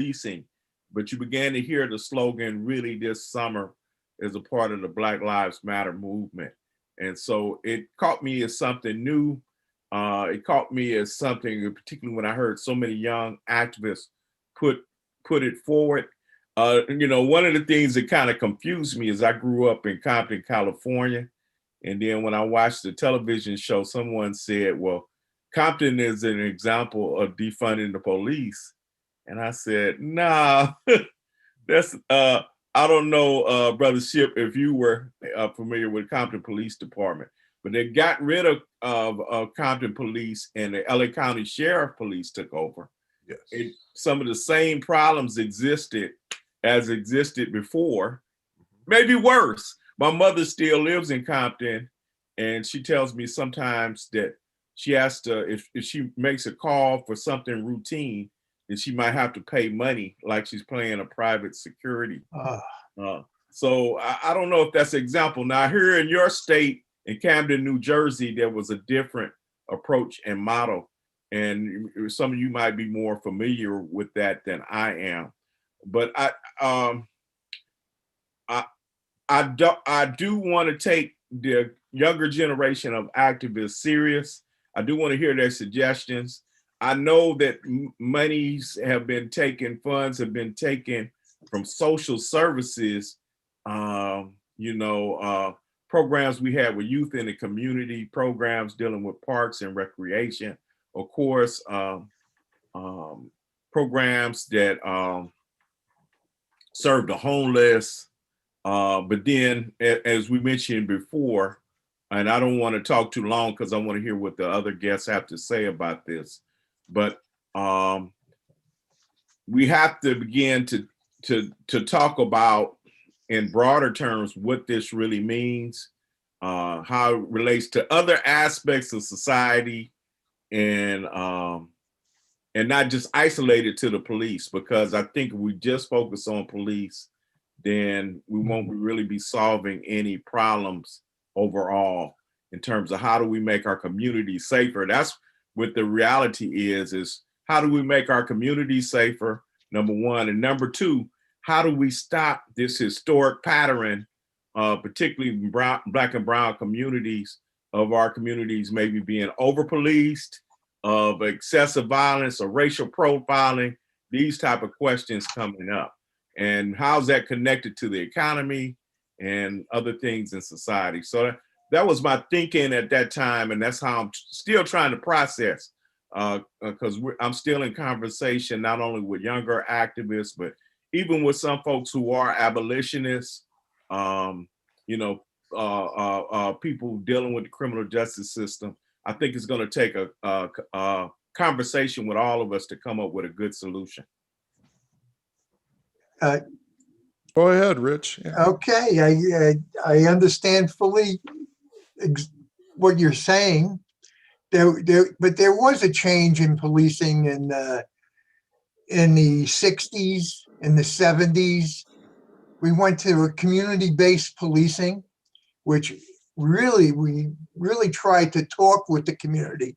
policing, but you began to hear the slogan really this summer as a part of the Black Lives Matter movement. And so it caught me as something new. It caught me as something, particularly when I heard so many young activists put it forward. One of the things that kind of confused me is I grew up in Compton, California. And then when I watched the television show, someone said, well, Compton is an example of defunding the police. And I said, nah, that's, I don't know, Brother Ship, if you were familiar with Compton Police Department, but they got rid of Compton Police and the LA County Sheriff Police took over. Yes. Some of the same problems existed before, maybe worse. My mother still lives in Compton, and she tells me sometimes that she has to, if she makes a call for something routine, then she might have to pay money like she's paying a private security. So I don't know if that's an example. Now here in your state, in Camden, New Jersey, there was a different approach and model. And some of you might be more familiar with that than I am. But I do want to take the younger generation of activists serious. I do want to hear their suggestions. I know that monies have been taken, funds have been taken from social services, programs we had with youth in the community, programs dealing with parks and recreation, of course, programs that serve the homeless. But then, as we mentioned before, and I don't want to talk too long because I want to hear what the other guests have to say about this, but we have to begin to talk about, in broader terms, what this really means, how it relates to other aspects of society, and not just isolated to the police, because I think if we just focus on police, then we won't really be solving any problems overall in terms of how do we make our community safer. That's what the reality is how do we make our community safer, number one, and number two, how do we stop this historic pattern, particularly in Black and brown communities, of our communities maybe being over-policed, of excessive violence or racial profiling, these type of questions coming up. And how's that connected to the economy and other things in society? So that was my thinking at that time, and that's how I'm still trying to process, because I'm still in conversation not only with younger activists, but even with some folks who are abolitionists, people dealing with the criminal justice system. I think it's going to take a conversation with all of us to come up with a good solution. Go ahead, Rich. Yeah. Okay, I understand fully what you're saying. But there was a change in policing in the 60s, in the 70s. We went to a community-based policing, which we really tried to talk with the community.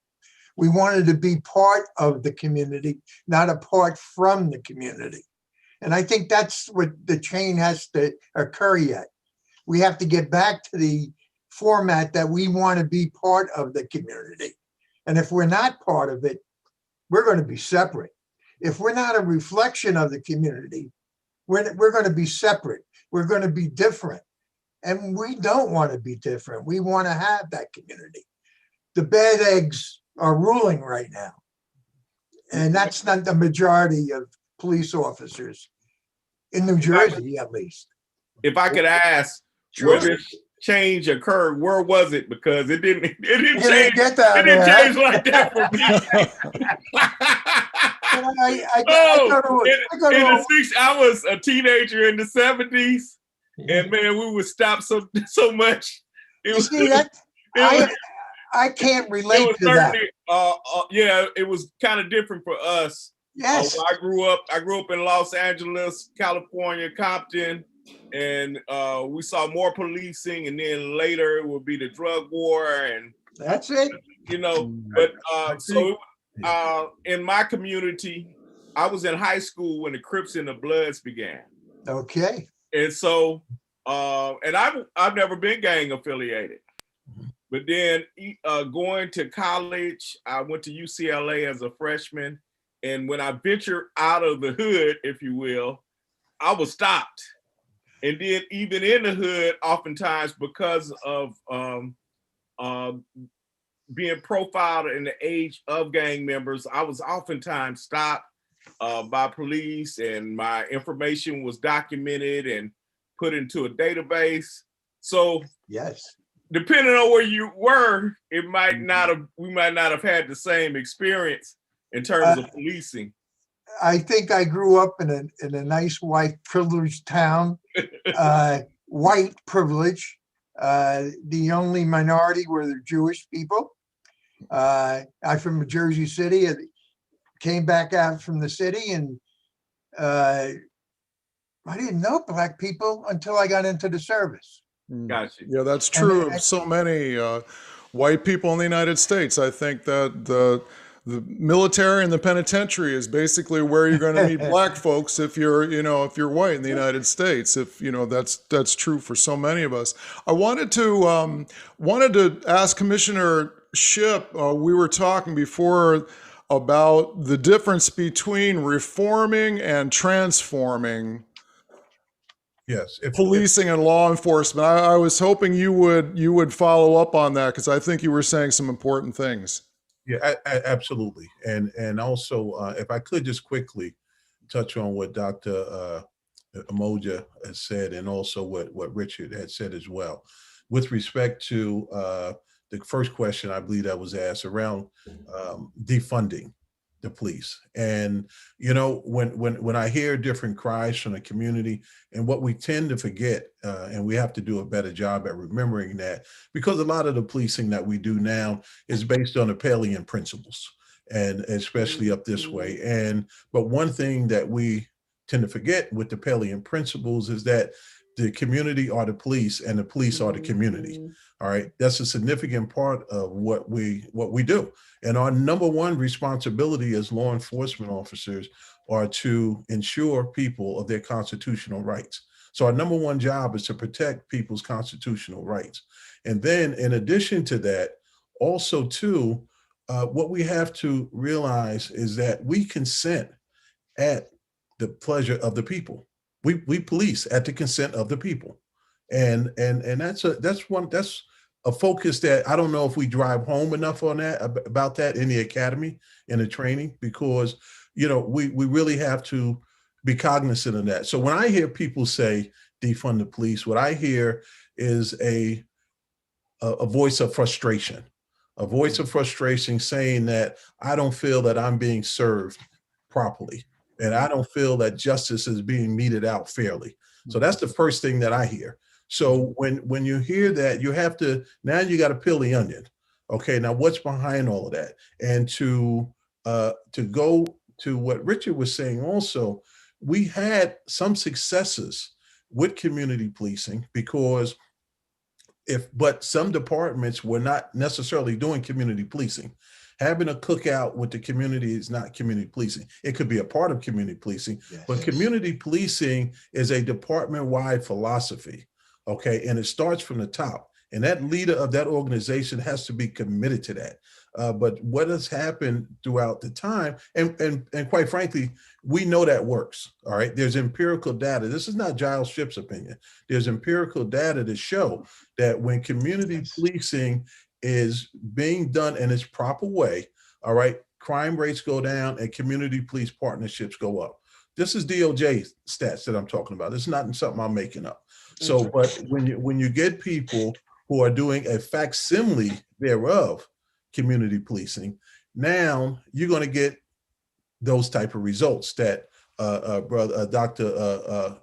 We wanted to be part of the community, not apart from the community. And I think that's what the chain has to occur yet. We have to get back to the format that we want to be part of the community. And if we're not part of it, we're going to be separate. If we're not a reflection of the community, we're going to be separate. We're going to be different. And we don't want to be different. We want to have that community. The bad eggs are ruling right now. And that's not the majority of police officers in New Jersey, at least. If I could ask, where this change occurred, where was it? Because it didn't change. Get that, it didn't change like that for me. I was a teenager in the 70s, and man, we would stop so much. I can't relate to that. Yeah, it was kind of different for us. Yes. I grew up in Los Angeles, California, Compton, and we saw more policing, and then later it would be the drug war, and that's it. But so in my community, I was in high school when the Crips and the Bloods began. Okay. And so, and I've never been gang affiliated, but then going to college, I went to UCLA as a freshman. And when I ventured out of the hood, if you will, I was stopped. And then even in the hood, oftentimes because of being profiled in the age of gang members, I was oftentimes stopped by police, and my information was documented and put into a database. So Yes. depending on where you were, we might not have had the same experience in terms of policing. I think I grew up in a nice white privileged town, white privilege. The only minority were the Jewish people. I'm from Jersey City. I came back out from the city, and I didn't know black people until I got into the service. Gotcha. Yeah, that's true of so many white people in the United States. I think that the military and the penitentiary is basically where you're going to meet black folks if you're white in the United States. If that's true for so many of us. I wanted to ask Commissioner Shipp. We were talking before about the difference between reforming and transforming. Yes. Policing and law enforcement. I was hoping you would follow up on that, because I think you were saying some important things. Yeah, absolutely. And also, if I could just quickly touch on what Dr. Umoja has said, and also what Richard had said as well, with respect to the first question I believe that was asked around defunding the police. And when I hear different cries from the community, and what we tend to forget, and we have to do a better job at remembering that, because a lot of the policing that we do now is based on the Pallian principles, and especially up this way. But one thing that we tend to forget with the Pallian principles is that the community are the police, and the police are the community. All right, that's a significant part of what we do. And our number one responsibility as law enforcement officers are to ensure people of their constitutional rights. So our number one job is to protect people's constitutional rights. And then in addition to that, also too, what we have to realize is that we consent at the pleasure of the people. We police at the consent of the people. And that's a focus that I don't know if we drive home enough on that, about that in the academy, in the training, because we really have to be cognizant of that. So when I hear people say defund the police, what I hear is a voice of frustration, saying that I don't feel that I'm being served properly, and I don't feel that justice is being meted out fairly. So that's the first thing that I hear. So when you hear that, you got to peel the onion. Okay, now what's behind all of that? And to go to what Richard was saying also, we had some successes with community policing, because but some departments were not necessarily doing community policing. Having a cookout with the community is not community policing. It could be a part of community policing, yes. But community policing is a department-wide philosophy, okay? And it starts from the top. And that leader of that organization has to be committed to that. But what has happened throughout the time, and quite frankly, we know that works, all right? There's empirical data. This is not Giles Shipp's opinion. There's empirical data to show that when community policing is being done in its proper way, all right, crime rates go down and community police partnerships go up. This is DOJ stats that I'm talking about. It's not something I'm making up. So, but when you get people who are doing a facsimile thereof, community policing, now you're going to get those type of results that Dr.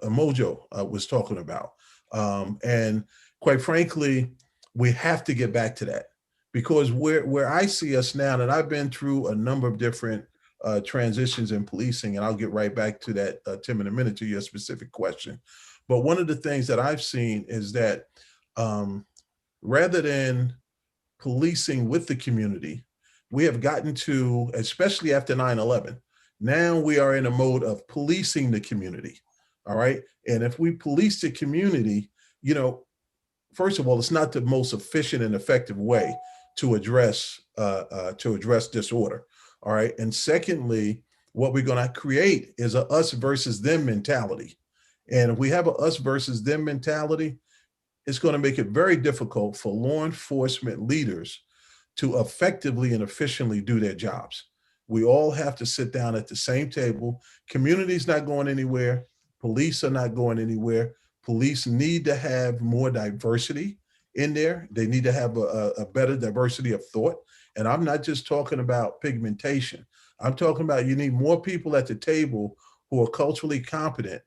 Umoja was talking about. And quite frankly, we have to get back to that, because where I see us now, and I've been through a number of different transitions in policing, and I'll get right back to that, Tim, in a minute, to your specific question. But one of the things that I've seen is that rather than policing with the community, we have gotten to, especially after 9/11, Now we are in a mode of policing the community. All right. And if we police the community, you know, first of all, it's not the most efficient and effective way to address disorder. All right. And secondly, what we're going to create is a us versus them mentality. And if we have a us versus them mentality, it's going to make it very difficult for law enforcement leaders to effectively and efficiently do their jobs. We all have to sit down at the same table. Community's not going anywhere. Police are not going anywhere. Police need to have more diversity in there. They need to have a better diversity of thought. And I'm not just talking about pigmentation. I'm talking about you need more people at the table who are culturally competent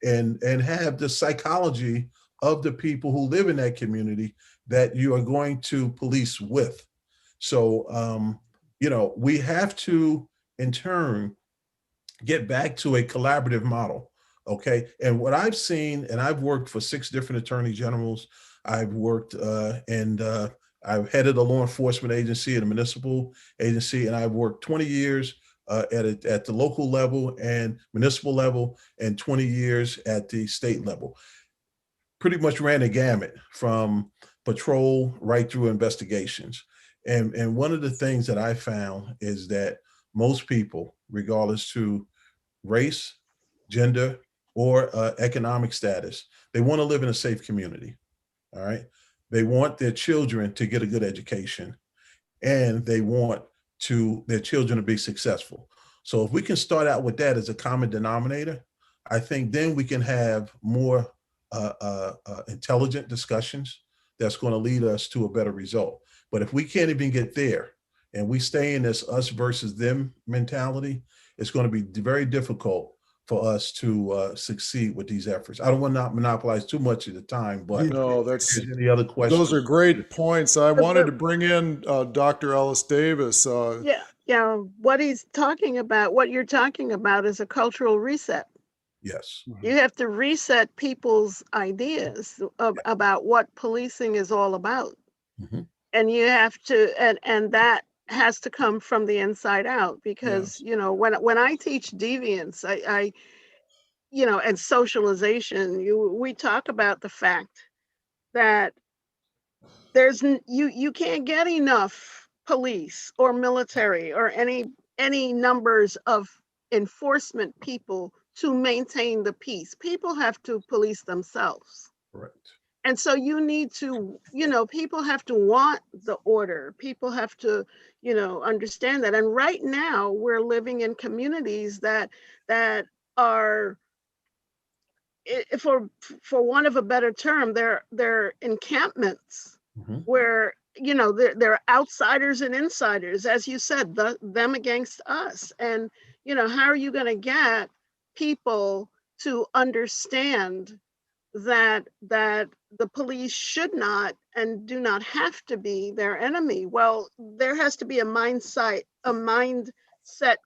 and have the psychology of the people who live in that community that you are going to police with. So, you know, we have to, in turn, get back to a collaborative model. Okay. And what I've seen, and I've worked for 6 different attorney generals. I've worked I've headed a law enforcement agency and a municipal agency, and I've worked 20 years at the local level and municipal level, and 20 years at the state level. Pretty much ran a gamut from patrol right through investigations. And one of the things that I found is that most people, regardless to race, gender, or economic status, they want to live in a safe community. All right. They want their children to get a good education, and they want their children to be successful. So if we can start out with that as a common denominator, I think then we can have more intelligent discussions that's going to lead us to a better result. But if we can't even get there and we stay in this us versus them mentality, it's going to be very difficult for us to succeed with these efforts. I don't want to monopolize too much of the time, but No, if there's any other questions? those are great points. I wanted to bring in Dr. Ellis-Davis. Yeah, what he's talking about, what you're talking about is a cultural reset. Yes. You have to reset people's ideas about what policing is all about. Mhm. And you have to, and that has to come from the inside out, because, you know, when I teach deviance, I you know, and socialization, we talk about the fact that you can't get enough police or military or any numbers of enforcement people to maintain the peace. People have to police themselves. Correct. And so you need to, you know, people have to want the order. People have to, you know, understand that. And right now we're living in communities that are, for want of a better term, they're encampments. Mm-hmm. Where, you know, there are outsiders and insiders, as you said, them against us. And, you know, how are you going to get people to understand that the police should not and do not have to be their enemy? Well, there has to be a mindset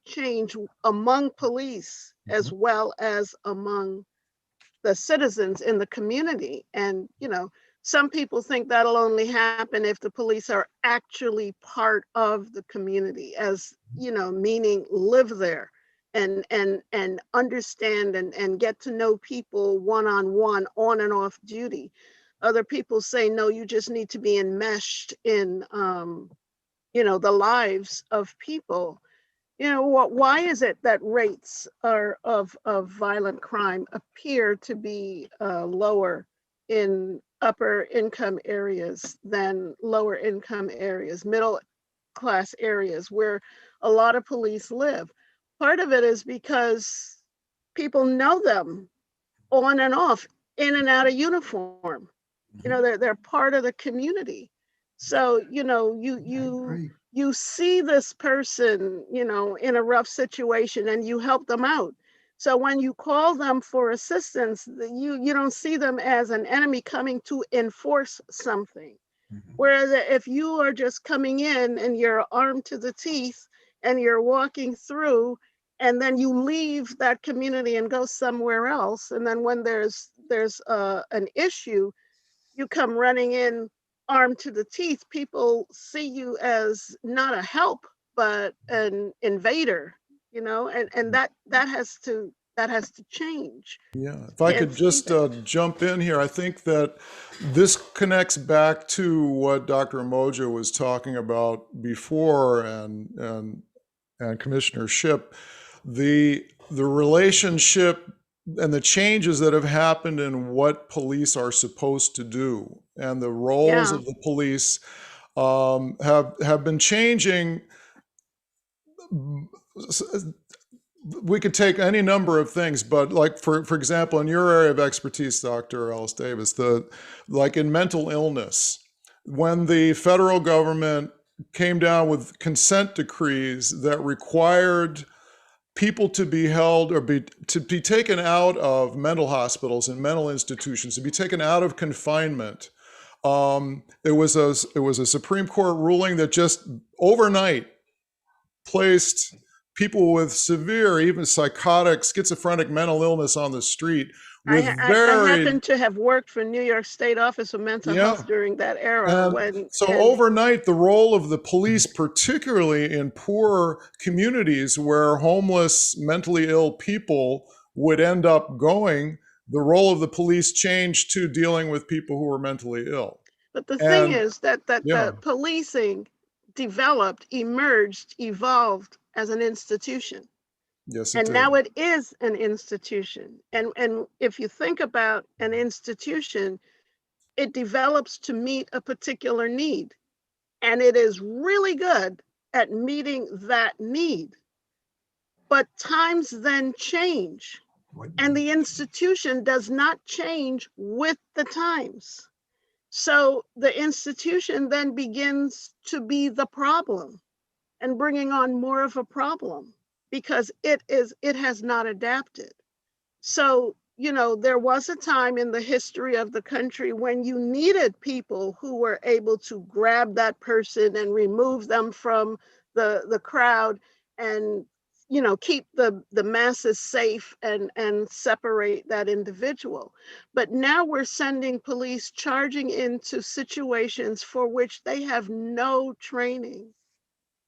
change among police as well as among the citizens in the community. And, you know, some people think that'll only happen if the police are actually part of the community, as, you know, meaning live there and understand and get to know people one-on-one, on and off duty. Other people say, no, you just need to be enmeshed in, you know, the lives of people. You know, why is it that rates of violent crime appear to be lower in upper income areas than lower income areas, middle class areas where a lot of police live? Part of it is because people know them on and off, in and out of uniform. You know, they're part of the community. So, you know, you see this person, you know, in a rough situation and you help them out. So when you call them for assistance, you don't see them as an enemy coming to enforce something. Whereas if you are just coming in and you're armed to the teeth and you're walking through, and then you leave that community and go somewhere else, and then when there's an issue, you come running in armed to the teeth, people see you as not a help, but an invader, and that has to change. Yeah, if I could just jump in here, I think that this connects back to what Dr. Umoja was talking about before, and Commissioner Shipp, the relationship and the changes that have happened in what police are supposed to do, and the roles of the police have been changing. We could take any number of things, but like for example, in your area of expertise, Dr. Ellis-Davis, like in mental illness, when the federal government came down with consent decrees that required people to be held or to be taken out of mental hospitals and mental institutions, to be taken out of confinement. It was a Supreme Court ruling that just overnight placed people with severe, even psychotic, schizophrenic mental illness on the street. I happen to have worked for New York State Office of Mental Health during that era. Overnight, the role of the police, particularly in poor communities where homeless, mentally ill people would end up going, the role of the police changed to dealing with people who were mentally ill. But the thing is that the policing developed, emerged, evolved as an institution. Yes, and now it is an institution. And if you think about an institution, it develops to meet a particular need. And it is really good at meeting that need. But times then change. And the institution does not change with the times. So the institution then begins to be the problem and bringing on more of a problem because it has not adapted. So, there was a time in the history of the country when you needed people who were able to grab that person and remove them from the crowd and, keep the masses safe and separate that individual. But now we're sending police charging into situations for which they have no training.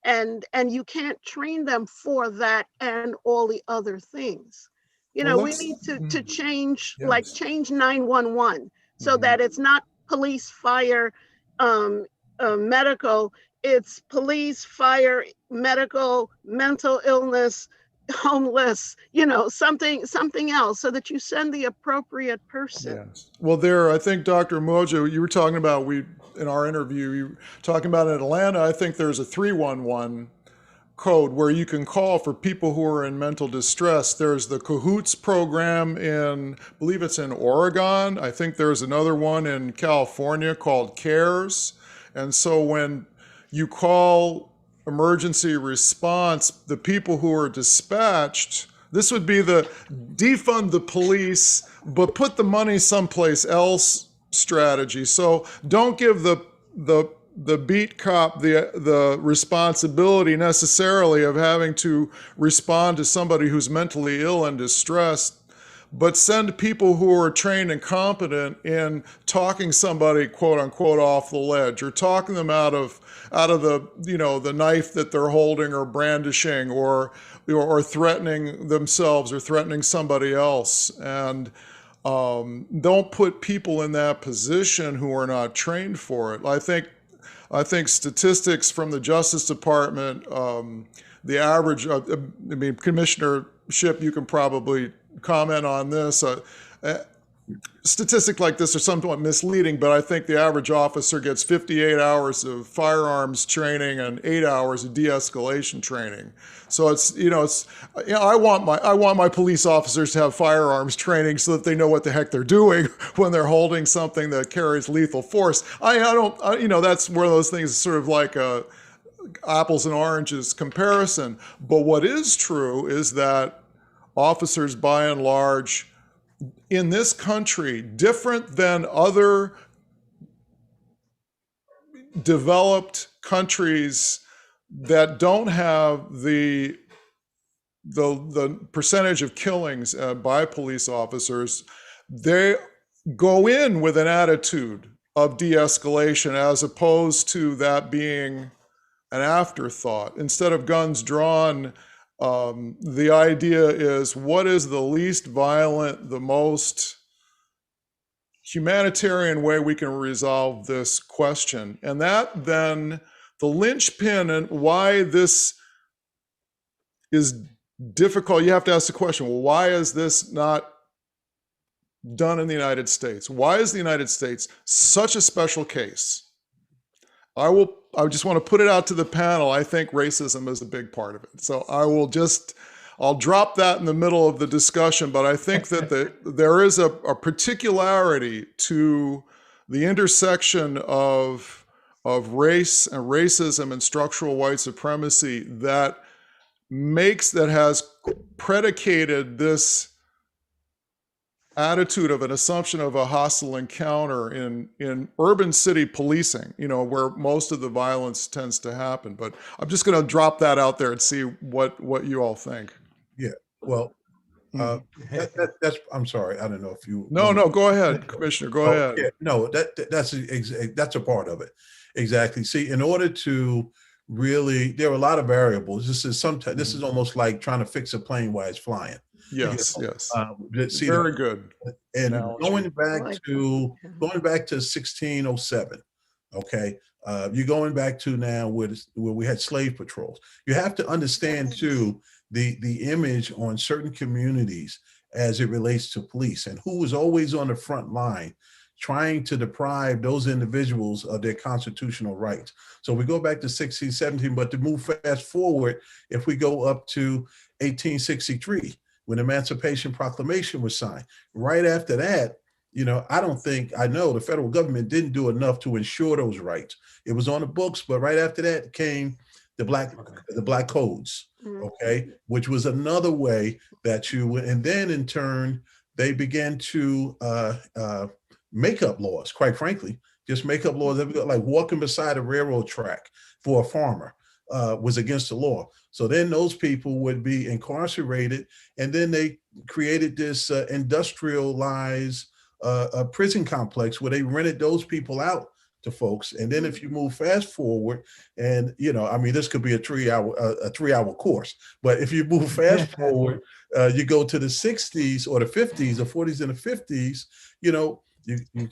And you can't train them for that and all the other things. We need to change, change 911 so that it's not police, fire, medical. It's police, fire, medical, mental illness, homeless, something else, so that you send the appropriate person. Yes. Well, I think Dr. Umoja, you were talking about, in our interview, you were talking about in Atlanta, I think there's a 311 code where you can call for people who are in mental distress. There's the Cahoots program I believe it's in Oregon. I think there's another one in California called CARES. And so when you call emergency response, the people who are dispatched, this would be the defund the police, but put the money someplace else strategy. So don't give the beat cop the responsibility necessarily of having to respond to somebody who's mentally ill and distressed, but send people who are trained and competent in talking somebody, quote unquote, off the ledge, or talking them out of the, the knife that they're holding or brandishing, or threatening themselves or threatening somebody else. And don't put people in that position who are not trained for it. I think statistics from the Justice Department, the average, Commissioner Shipp, you can probably comment on this. Statistics like this are somewhat misleading, but I think the average officer gets 58 hours of firearms training and 8 hours of de-escalation training. So I want my police officers to have firearms training so that they know what the heck they're doing when they're holding something that carries lethal force. That's one of those things, sort of like a apples and oranges comparison. But what is true is that officers, by and large, in this country, different than other developed countries that don't have the percentage of killings by police officers, they go in with an attitude of de-escalation as opposed to that being an afterthought. Instead of guns drawn, The idea is, what is the least violent, the most humanitarian way we can resolve this question? And that then, the linchpin and why this is difficult, you have to ask the question, well, why is this not done in the United States? Why is the United States such a special case? I just want to put it out to the panel. I think racism is a big part of it. So I'll drop that in the middle of the discussion, but I think that there is a particularity to the intersection of race and racism and structural white supremacy that has predicated this attitude of an assumption of a hostile encounter in urban city policing, where most of the violence tends to happen. But I'm just going to drop that out there and see what you all think. Yeah, well, that's, I'm sorry, I don't know if you. No, go ahead, Commissioner, go ahead. Yeah, no, that's a part of it. Exactly. See, in order to really, there are a lot of variables. This is almost like trying to fix a plane while it's flying. Yes. See, very good. And analogy. going back to 1607, okay, you're going back to now where we had slave patrols. You have to understand too the image on certain communities as it relates to police and who was always on the front line trying to deprive those individuals of their constitutional rights. So we go back to 1617, but to move fast forward, if we go up to 1863, when the Emancipation Proclamation was signed, right after that, I know the federal government didn't do enough to ensure those rights. It was on the books, but right after that came the black codes, okay, which was another way that and then in turn, they began to make up laws, quite frankly, just make up laws. Like walking beside a railroad track for a farmer was against the law. So then those people would be incarcerated, and then they created this industrialized prison complex where they rented those people out to folks. And then if you move fast forward, and this could be a 3-hour course, but if you move fast forward, you go to the 60s or the 50s, the 40s and the 50s,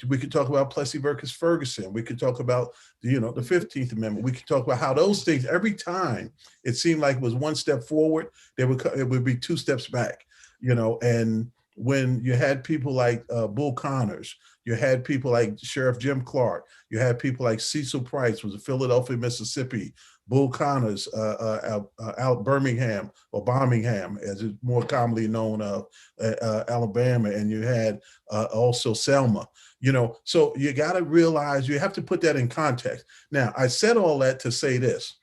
we could talk about Plessy versus Ferguson. We could talk about the 15th Amendment. We could talk about how those things, every time it seemed like it was one step forward, it would be 2 steps back, and when you had people like Bull Connors, you had people like Sheriff Jim Clark, you had people like Cecil Price, was in Philadelphia, Mississippi, Bull Connors out Birmingham or Birmingham, as it's more commonly known of Alabama, and you had also Selma. So you got to realize, you have to put that in context. Now, I said all that to say this,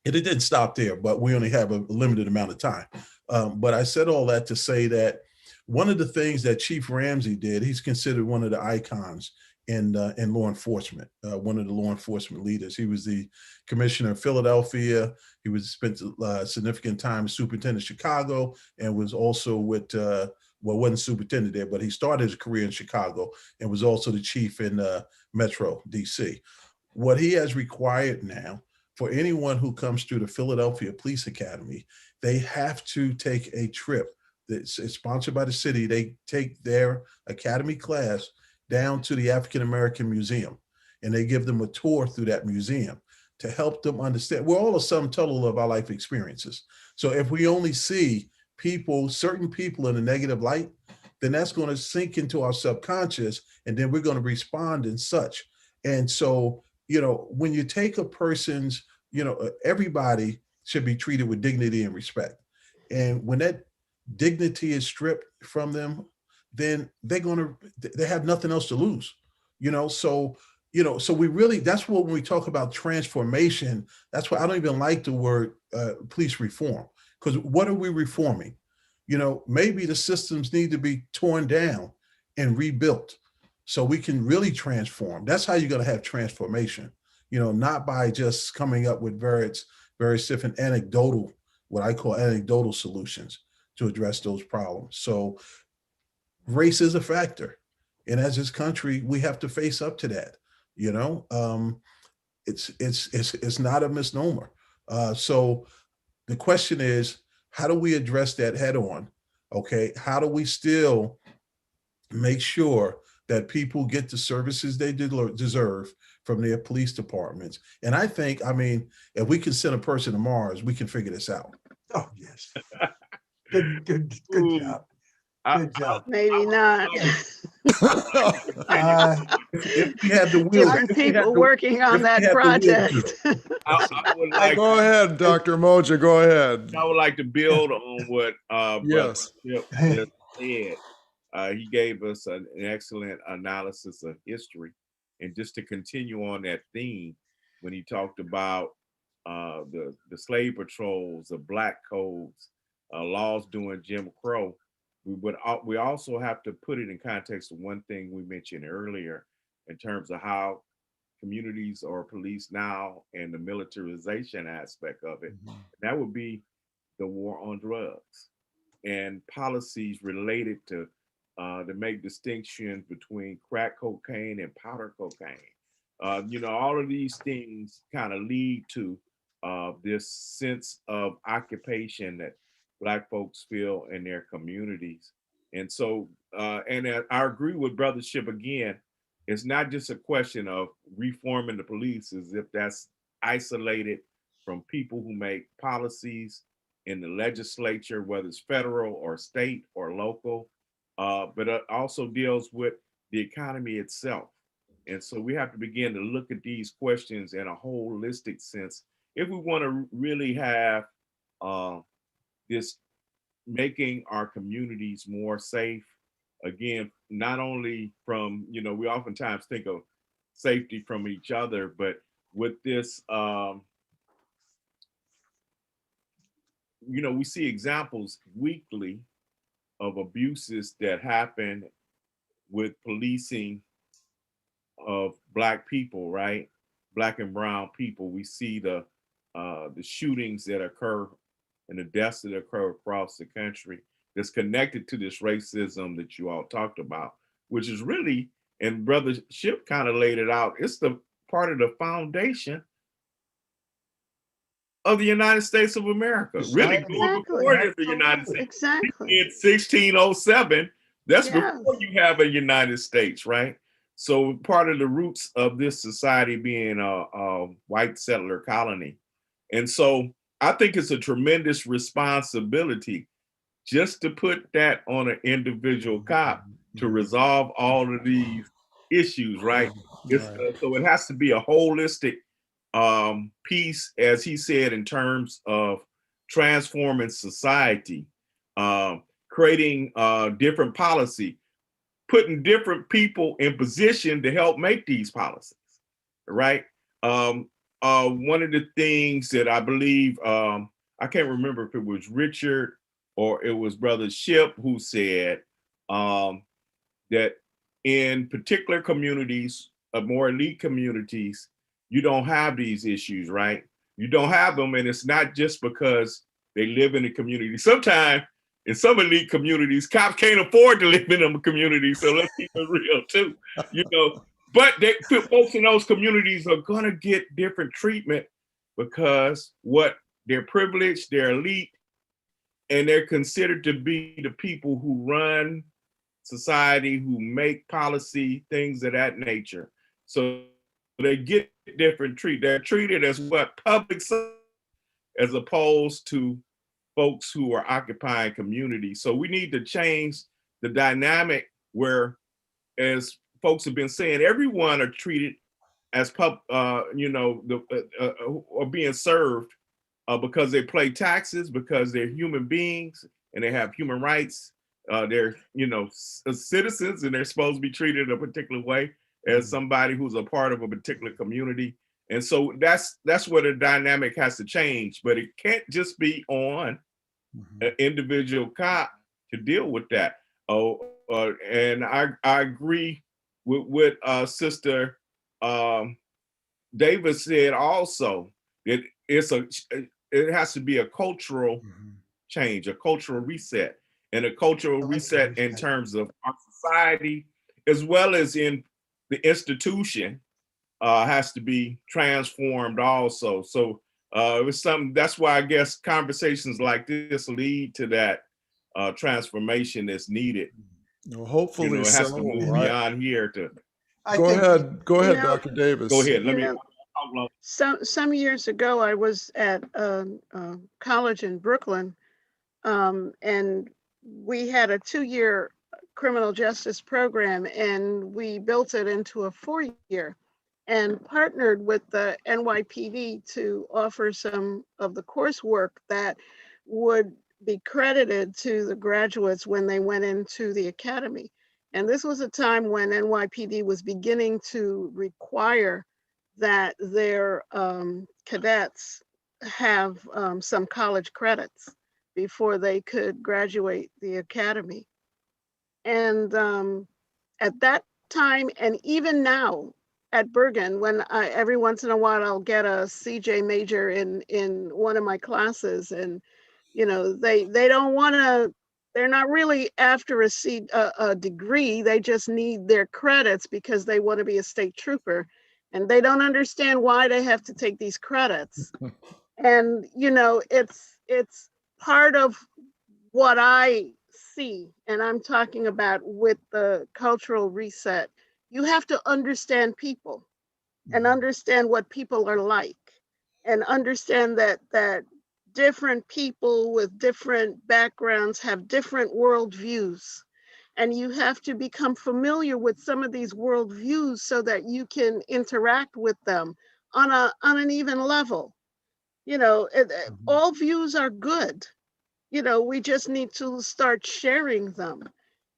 and it didn't stop there, but we only have a limited amount of time. But I said all that to say that one of the things that Chief Ramsey did, he's considered one of the icons in law enforcement, one of the law enforcement leaders. He was the commissioner of Philadelphia. He spent significant time as superintendent of Chicago, and was also with, wasn't superintendent there, but he started his career in Chicago and was also the chief in Metro DC. What he has required now for anyone who comes through the Philadelphia Police Academy, they have to take a trip. It's sponsored by the city. They take their academy class down to the African American Museum, and they give them a tour through that museum to help them understand. We're all a sum total of our life experiences. So if we only see certain people in a negative light, then that's going to sink into our subconscious, and then we're going to respond in such. And so, when you take a person's, everybody should be treated with dignity and respect. And when that dignity is stripped from them, then they have nothing else to lose, so we really, that's what, when we talk about transformation, that's why I don't even like the word police reform, because what are we reforming? Maybe the systems need to be torn down and rebuilt so we can really transform. That's how you're going to have transformation, not by just coming up with various different anecdotal, what I call anecdotal solutions to address those problems. So race is a factor. And as this country, we have to face up to that. It's not a misnomer. So the question is, How do we address that head on? Okay, how do we still make sure that people get the services they deserve from their police departments? And I think, I mean, if we can send a person to Mars, we can figure this out. Oh, yes. Good Ooh, job. I- Good job. Maybe not. If we had the will, Different if we had people the- working on if we that had the will project. I would like Go ahead, Dr. Umoja, go ahead. I would like to build on what Brother Yes. Chip just said. He gave us an excellent analysis of history. And just to continue on that theme, when he talked about the slave patrols, the black codes, laws during Jim Crow, we also have to put it in context of one thing we mentioned earlier in terms of how communities are policed now and the militarization aspect of it. That would be the war on drugs and policies related to make distinctions between crack cocaine and powder cocaine. You know, all of these things kind of lead to this sense of occupation that Black folks feel in their communities. And so, I agree with Brother Ship again. It's not just a question of reforming the police as if that's isolated from people who make policies in the legislature, whether it's federal or state or local, but it also deals with the economy itself. And so we have to begin to look at these questions in a holistic sense if we want to really have this making our communities more safe. Again, not only from, you know, we oftentimes think of safety from each other, but with this, you know, we see examples weekly of abuses that happen with policing of Black people, right? Black and brown people. We see the shootings that occur and the deaths that occur across the country that's connected to this racism that you all talked about, which is really, and Brother Ship kind of laid it out, it's the part of the foundation of the United States of America. Really, going before it is the United States. Exactly. In 1607, that's Yes. before you have a United States, right? So part of the roots of this society being a white settler colony. And so I think it's a tremendous responsibility just to put that on an individual cop to resolve all of these issues, right? So it has to be a holistic piece, as he said, in terms of transforming society, creating different policy, putting different people in position to help make these policies, right? One of the things that I believe, I can't remember if it was Richard or it was Brother Ship who said that in particular communities, more elite communities, you don't have these issues, right? You don't have them, and it's not just because they live in the community. Sometimes in some elite communities, cops can't afford to live in them communities, so let's keep it real too, you know. But folks in those communities are gonna get different treatment because they're privileged, they're elite, and they're considered to be the people who run society, who make policy, things of that nature. So they get different treat. They're treated as what public, as opposed to folks who are occupying communities. So we need to change the dynamic where, as folks have been saying, everyone are treated as you know, are being served because they pay taxes, because they're human beings and they have human rights. They're, you know, citizens, and they're supposed to be treated a particular way as somebody who's a part of a particular community. And so that's where the dynamic has to change, but it can't just be on an individual cop to deal with that. And I agree with Sister Davis said also that it has to be a cultural change, a cultural reset, and a cultural reset in terms of our society as well as in the institution has to be transformed also. So it was something. That's why I guess conversations like this lead to that transformation that's needed. Well, hopefully It has to move beyond here to. Go ahead, know, Dr. Davis. Go ahead. Let me. Some years ago, I was at a college in Brooklyn, and we had a 2-year criminal justice program, and we built it into a 4-year, and partnered with the NYPD to offer some of the coursework that would be credited to the graduates when they went into the academy. And this was a time when NYPD was beginning to require that their cadets have some college credits before they could graduate the academy. And at that time, and even now at Bergen, when every once in a while I'll get a CJ major in one of my classes, and they don't want to, they're not really after a degree, they just need their credits because they want to be a state trooper, and they don't understand why they have to take these credits. And it's part of what I see, and I'm talking about with the cultural reset. You have to understand people and understand what people are like, and understand that different people with different backgrounds have different worldviews. And you have to become familiar with some of these worldviews so that you can interact with them on an even level. All views are good. We just need to start sharing them.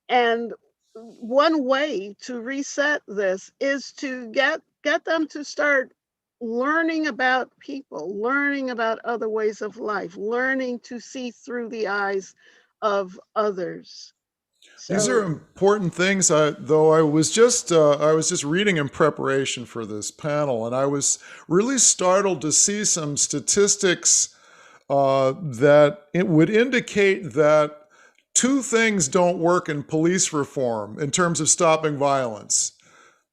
And one way to reset this is to get them to start learning about people, learning about other ways of life, learning to see through the eyes of others. These are important things. I was just reading in preparation for this panel, and I was really startled to see some statistics that it would indicate that two things don't work in police reform in terms of stopping violence: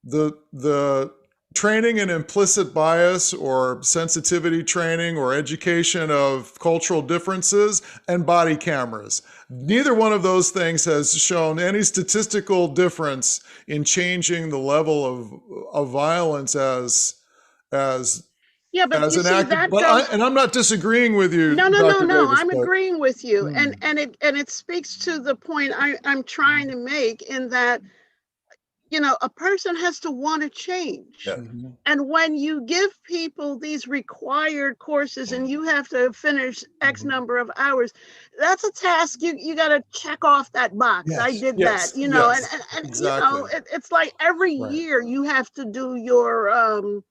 the training in implicit bias or sensitivity training or education of cultural differences, and body cameras. Neither one of those things has shown any statistical difference in changing the level of violence as yeah, but as you an see, act. that But goes. and I'm not disagreeing with you. No, Dr. Davis, I'm but, agreeing with you, and it speaks to the point I'm trying to make, in that a person has to want to change. Yeah. And when you give people these required courses and you have to finish X number of hours, that's a task you got to check off that box. Yes. I did Yes. that, Yes. and Exactly. it's like every Right. year you have to do your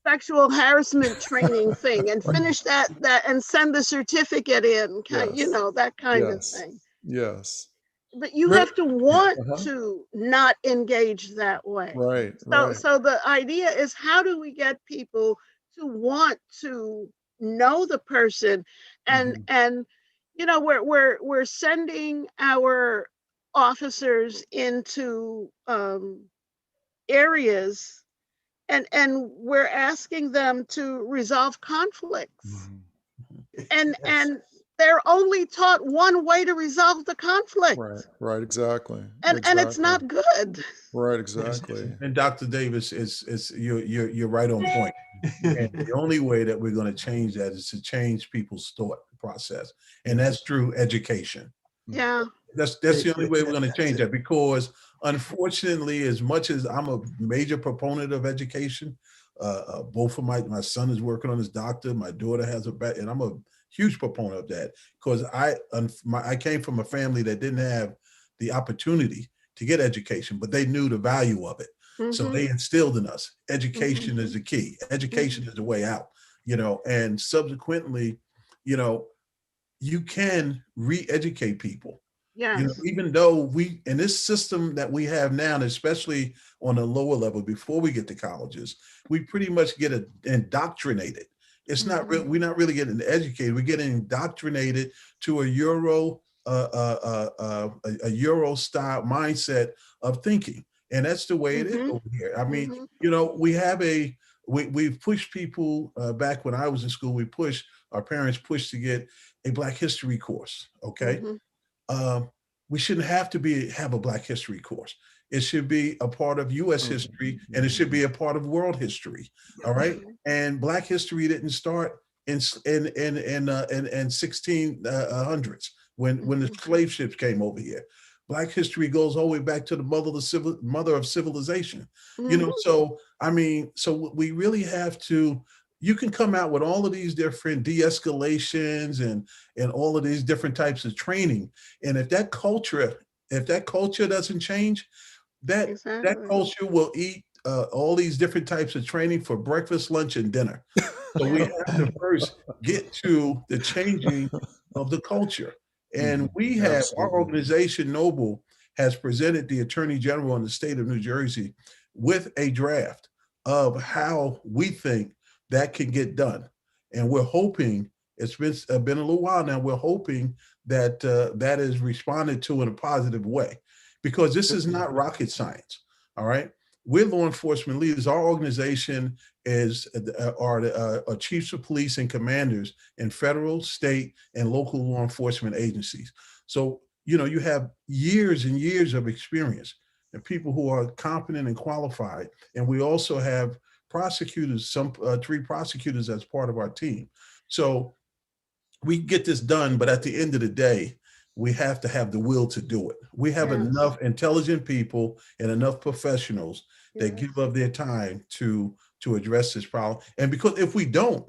sexual harassment training thing and finish that and send the certificate in, Yes. that kind of Yes. thing. Yes. But you Rick- have to want Uh-huh. to not engage that way. Right. So, Right. so the idea is, how do we get people to want to know the person, and we're sending our officers into areas, and we're asking them to resolve conflicts, and they're only taught one way to resolve the conflict. Right. Exactly. And it's not good. Right. Exactly. And Dr. Davis, is you're right on point. And the only way that we're going to change that is to change people's thought process, and that's through education. Yeah. That's the only way we're going to change that, because unfortunately, as much as I'm a major proponent of education, both of my son is working on his doctor, my daughter has and I'm a huge proponent of that, because I came from a family that didn't have the opportunity to get education, but they knew the value of it. So they instilled in us, education is the key. Education is the way out, and subsequently, you can re-educate people. Yes. Even though in this system that we have now, and especially on a lower level, before we get to colleges, we pretty much get indoctrinated. It's not real. We're not really getting educated. We're getting indoctrinated to a Euro style mindset of thinking, and that's the way it is over here. I mean, we have we've pushed people back when I was in school. Our parents pushed to get a Black History course. Okay, we shouldn't have to have a Black History course. It should be a part of U.S. history, and it should be a part of world history. All right, and Black history didn't start in 1600s when the slave ships came over here. Black history goes all the way back to the mother of civilization. You know, so I mean, so we really have to. You can come out with all of these different de-escalations and all of these different types of training, and if that culture doesn't change, that culture will eat all these different types of training for breakfast, lunch, and dinner. So we have to first get to the changing of the culture. And we have, our organization, Noble, has presented the Attorney General in the state of New Jersey with a draft of how we think that can get done. And we're hoping, it's been a little while now, we're hoping that that is responded to in a positive way, because this is not rocket science, all right? We're law enforcement leaders. Our organization are chiefs of police and commanders in federal, state, and local law enforcement agencies. So, you know, you have years and years of experience and people who are competent and qualified. And we also have prosecutors, 3 prosecutors as part of our team. So we get this done, but at the end of the day, we have to have the will to do it. We have enough intelligent people and enough professionals that give up their time to address this problem. And because if we don't,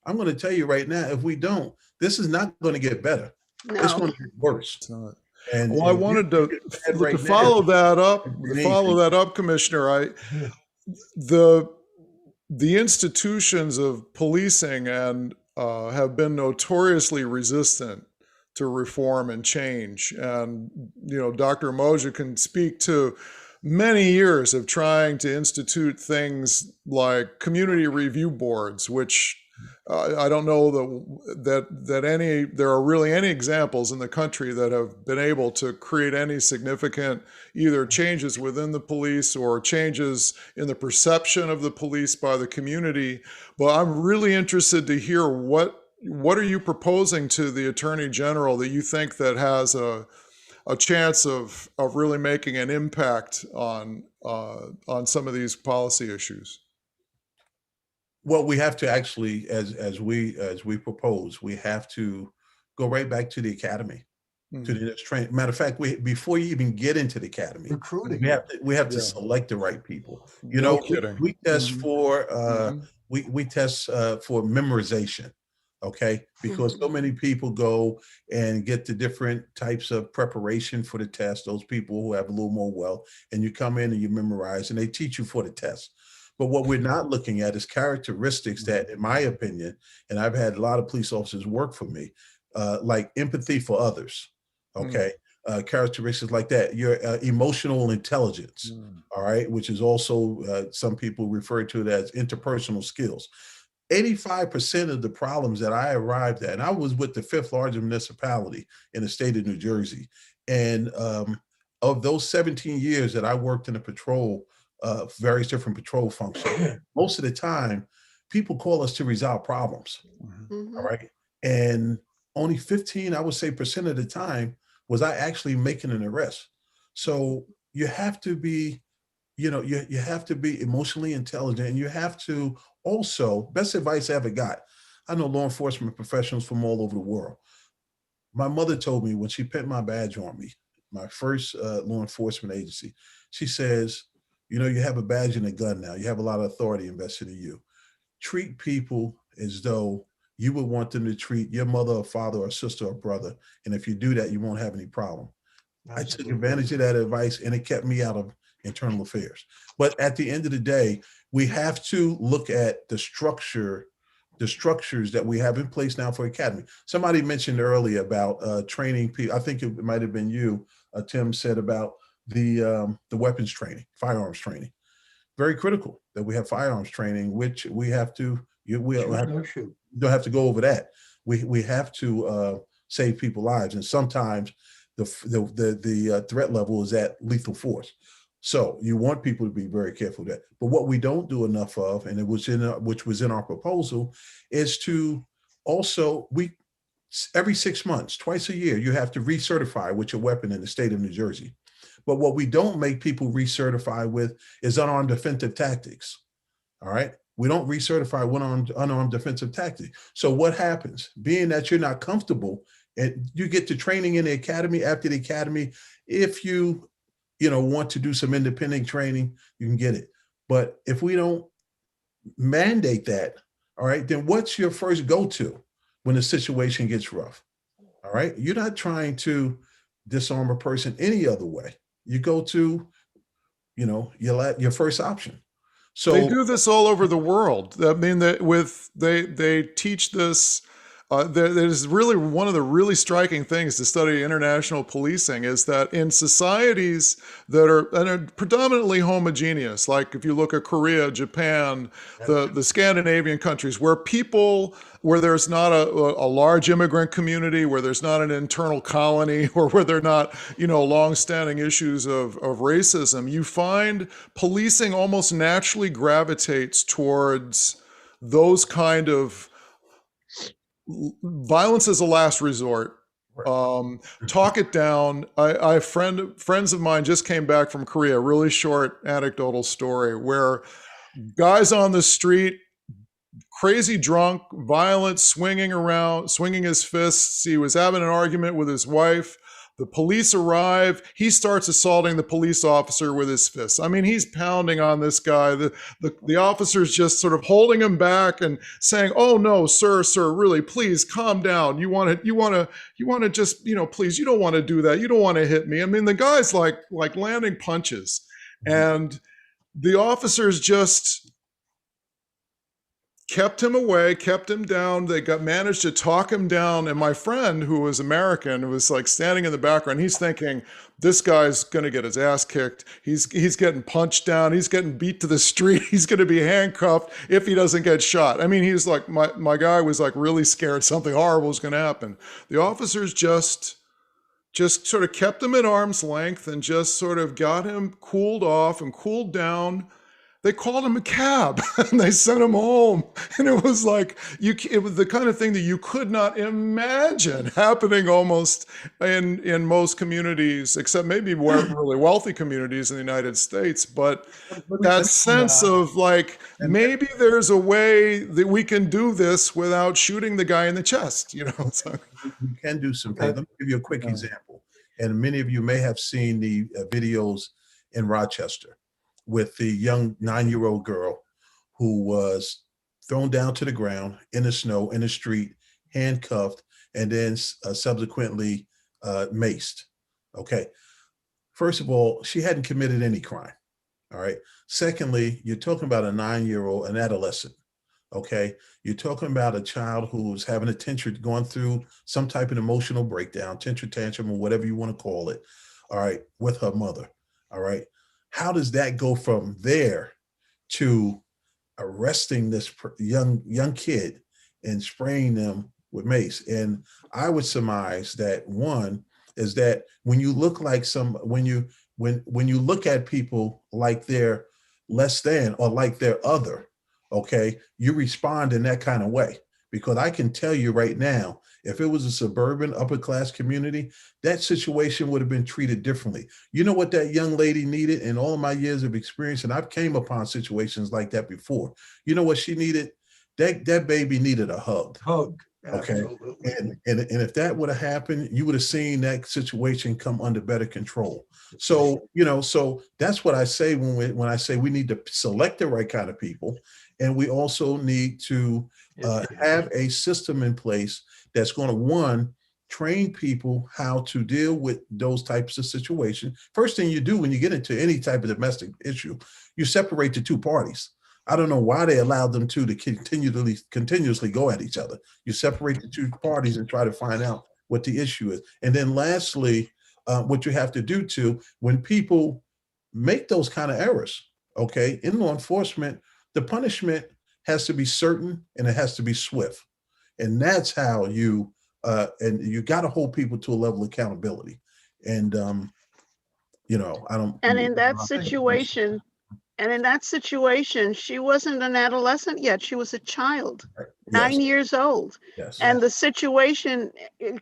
I'm going to tell you right now, if we don't, this is not going to get better. No. It's going to get worse. And well, I wanted to follow that up, Commissioner. The institutions of policing and have been notoriously resistant to reform and change. And, you know, Dr. Umoja can speak to many years of trying to institute things like community review boards, which I don't know that there are really any examples in the country that have been able to create any significant either changes within the police or changes in the perception of the police by the community. But I'm really interested to hear what are you proposing to the Attorney General that you think that has a chance of really making an impact on some of these policy issues? Well, we have to actually, as we propose, we have to go right back to the academy, to the training. Matter of fact, before you even get into the academy, recruiting, we have to select the right people. You know, we test for we test for memorization. Okay, because so many people go and get the different types of preparation for the test, those people who have a little more wealth, and you come in and you memorize and they teach you for the test. But what we're not looking at is characteristics that, in my opinion, and I've had a lot of police officers work for me, like empathy for others, okay? Characteristics like that, your emotional intelligence, all right, which is also, some people refer to it as interpersonal skills. 85% of the problems that I arrived at, and I was with the 5th largest municipality in the state of New Jersey. And of those 17 years that I worked in the patrol, various different patrol functions, most of the time, people call us to resolve problems, all right? And only 15, I would say, % of the time was I actually making an arrest. So you have to be, you know, you have to be emotionally intelligent, and you have to also, best advice I ever got, I know law enforcement professionals from all over the world. My mother told me when she pinned my badge on me, my first law enforcement agency, she says, you know, you have a badge and a gun now. You have a lot of authority invested in you. Treat people as though you would want them to treat your mother or father or sister or brother. And if you do that, you won't have any problem. I took advantage of that advice, and it kept me out of internal affairs. But at the end of the day, we have to look at the structures that we have in place now for academy. Somebody mentioned earlier about training people. I think it might have been you, Tim, said about the weapons training, firearms training. Very critical that we have firearms training, which we have to. We don't have to go over that. We have to save people's lives, and sometimes the threat level is at lethal force. So you want people to be very careful of that. But what we don't do enough of, and which was in our proposal, is to also, every 6 months, twice a year, you have to recertify with your weapon in the state of New Jersey. But what we don't make people recertify with is unarmed defensive tactics. All right. We don't recertify unarmed defensive tactics. So what happens? Being that you're not comfortable and you get to training in the academy, after the academy, if you want to do some independent training, you can get it. But if we don't mandate that, all right, then what's your first go-to when the situation gets rough? All right. You're not trying to disarm a person any other way. You go to, your first option. So they do this all over the world. I mean, they teach this. There's really one of the really striking things to study international policing is that in societies that are predominantly homogeneous, like if you look at Korea, Japan, the Scandinavian countries, where there's not a large immigrant community, where there's not an internal colony, or where there are not, longstanding issues of racism, you find policing almost naturally gravitates towards those kind of violence as a last resort. Talk it down. Friends of mine just came back from Korea, really short anecdotal story where guys on the street, crazy drunk, violent, swinging his fists. He was having an argument with his wife. The police arrive. He starts assaulting the police officer with his fists. I mean, he's pounding on this guy. The officer's just sort of holding him back and saying, "Oh no, sir, really, please calm down. You want to just, please, you don't want to do that. You don't want to hit me." I mean, the guy's like landing punches, and the officers just kept him away, kept him down. They managed to talk him down. And my friend, who was American, was like standing in the background. He's thinking, this guy's going to get his ass kicked. He's getting punched down. He's getting beat to the street. He's going to be handcuffed if he doesn't get shot. I mean, he's like, my guy was like really scared something horrible was going to happen. The officers just sort of kept him at arm's length and just sort of got him cooled off and cooled down. They called him a cab and they sent him home. And it was like, it was the kind of thing that you could not imagine happening almost in most communities, except maybe really wealthy communities in the United States. But that sense of like, maybe there's a way that we can do this without shooting the guy in the chest, So. We can do some things. Let me give you a quick example. And many of you may have seen the videos in Rochester with the young 9-year-old girl who was thrown down to the ground in the snow, in the street, handcuffed, and then subsequently maced. Okay. First of all, she hadn't committed any crime. All right. Secondly, you're talking about a 9-year-old, an adolescent. Okay. You're talking about a child who's having a tantrum, going through some type of emotional breakdown, tantrum, or whatever you want to call it. All right. With her mother. All right. How does that go from there to arresting this young kid and spraying them with mace? And I would surmise that one is that when you look when you look at people like they're less than or like they're other, okay, you respond in that kind of way. Because I can tell you right now, if it was a suburban upper class community, that situation would have been treated differently. You know what that young lady needed in all of my years of experience, and I've came upon situations like that before. You know what she needed? That baby needed a hug. Okay. And if that would have happened, you would have seen that situation come under better control. So, so that's what I say when I say we need to select the right kind of people. And we also need to have a system in place that's going to, one, train people how to deal with those types of situations. First thing you do when you get into any type of domestic issue, you separate the two parties. I don't know why they allowed them to continuously go at each other. You separate the two parties and try to find out what the issue is. And then lastly, what you have to do too, when people make those kind of errors, okay, in law enforcement, the punishment has to be certain and it has to be swift. And that's how you got to hold people to a level of accountability. And I don't. And in that situation, she wasn't an adolescent yet. She was a child, Yes, 9 years old. yes. And the situation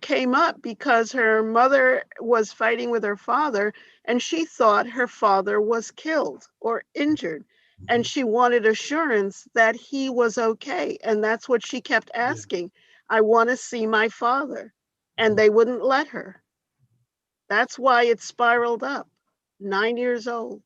came up because her mother was fighting with her father, and she thought her father was killed or injured. And she wanted assurance that he was okay. And that's what she kept asking. I want to see my father. And they wouldn't let her. That's why it spiraled up. 9 years old.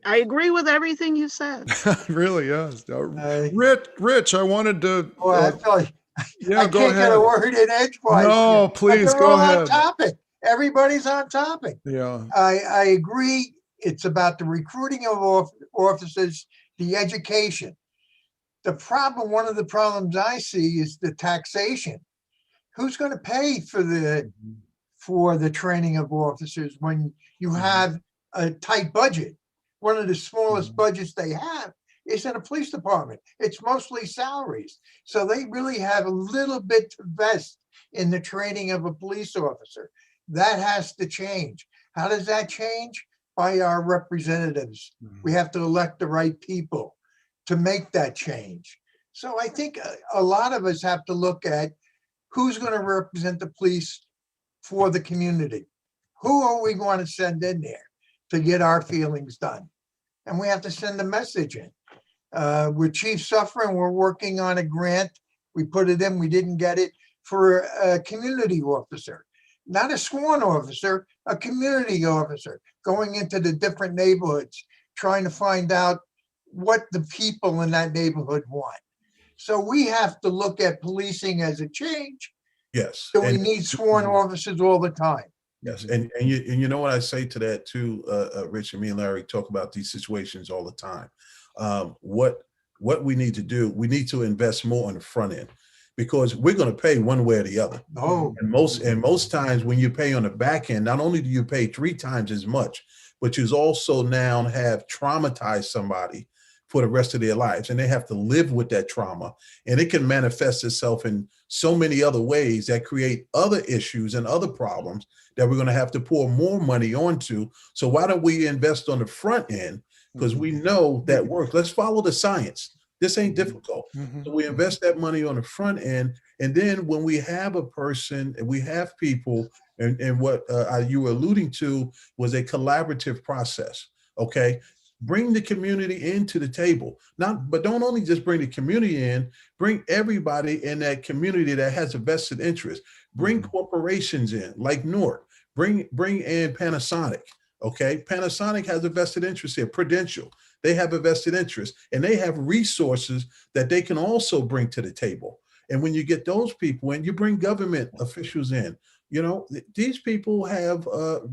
I agree with everything you said. Really, yeah. I- Rich, I wanted to. Well, I feel like Yeah, I go can't get ahead. a word in edgewise. No, But please they're go all on ahead. topic. Everybody's on topic. Yeah. I agree. It's about the recruiting of officers, the education. One of the problems I see is the taxation. Who's going to pay for the training of officers when you have a tight budget? One of the smallest budgets they have is in a police department. It's mostly salaries. So they really have a little bit to invest in the training of a police officer. That has to change. How does that change? By our representatives. We have to elect the right people to make that change. So I think a lot of us have to look at who's going to represent the police for the community. Who are we going to send in there to get our feelings done? And we have to send a message in. With Chief Suffern, we're working on a grant. We put it in, we didn't get it, for a community officer. Not a sworn officer, a community officer, going into the different neighborhoods, trying to find out what the people in that neighborhood want. So we have to look at policing as a change. Yes. Do we need sworn officers all the time? Yes, and you know what I say to that too, Rich, and me and Larry talk about these situations all the time. What we need to do, we need to invest more on the front end, because we're going to pay one way or the other. Oh, And most times when you pay on the back end, not only do you pay 3 times as much, but you also now have traumatized somebody for the rest of their lives, and they have to live with that trauma, and it can manifest itself in so many other ways that create other issues and other problems that we're going to have to pour more money onto. So why don't we invest on the front end? Because we know that works. Let's follow the science. This ain't difficult. So we invest that money on the front end, and then when we have a person and we have people, and what you were alluding to was a collaborative process. Okay, bring the community into the table. But don't only just bring the community in, bring everybody in that community that has a vested interest. Bring corporations in, like North. Bring in Panasonic. Okay, Panasonic has a vested interest here. Prudential, they have a vested interest, and they have resources that they can also bring to the table. And when you get those people in, you bring government officials in. These people have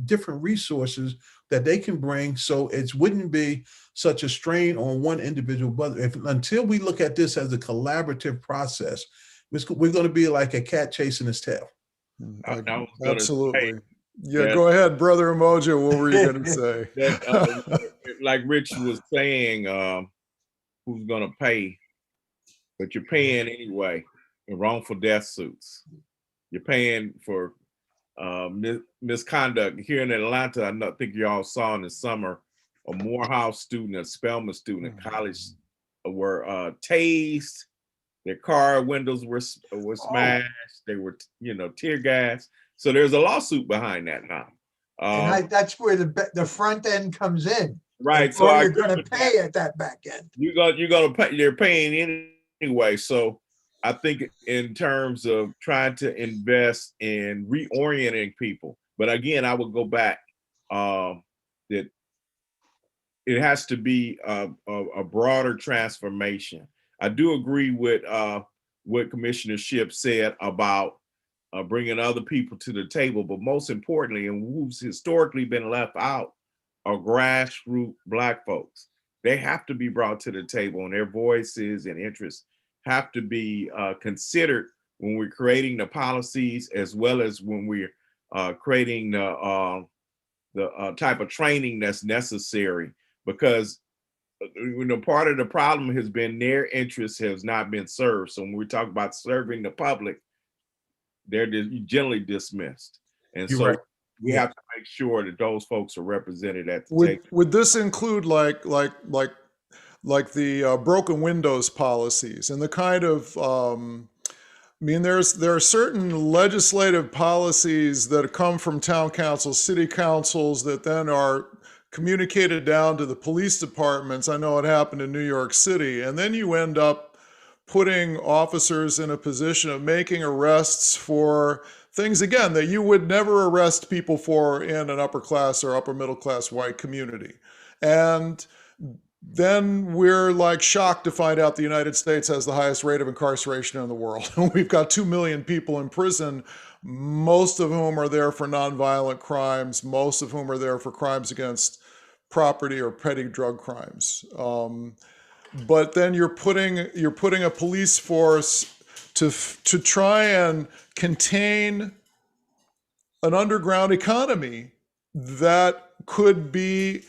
different resources that they can bring, so it wouldn't be such a strain on one individual. But until we look at this as a collaborative process, we're going to be like a cat chasing its tail. Absolutely. Yeah, go ahead, Brother Umoja. What were you going to say? Like Rich was saying, who's going to pay? But you're paying anyway in wrongful death suits. You're paying for misconduct. Here in Atlanta, I think you all saw in the summer, a Morehouse student, a Spelman student at college were tased. Their car windows were smashed. They were, tear gas. So there's a lawsuit behind that now. and that's where the front end comes in. Right. So So you're going to pay at that back end. You're going to pay. They're paying anyway. So I think in terms of trying to invest in reorienting people, but again, I would go back that it has to be a broader transformation. I do agree with what Commissioner Shipp said about bringing other people to the table, but most importantly, and who's historically been left out, are grassroots Black folks. They have to be brought to the table, and their voices and interests have to be considered when we're creating the policies, as well as when we're creating the type of training that's necessary. Because part of the problem has been their interests has not been served. So when we talk about serving the public, they're generally dismissed. And You're so right. we Yeah. have to make sure that those folks are represented at the table. Would this include like the broken windows policies and the kind of I mean, there are certain legislative policies that come from town councils, city councils that then are communicated down to the police departments. I know it happened in New York City. And then you end up putting officers in a position of making arrests for things, again, that you would never arrest people for in an upper class or upper middle class white community. And then we're like shocked to find out the United States has the highest rate of incarceration in the world. We've got 2 million people in prison, most of whom are there for nonviolent crimes, most of whom are there for crimes against property or petty drug crimes. But then you're putting a police force to try and contain an underground economy that could be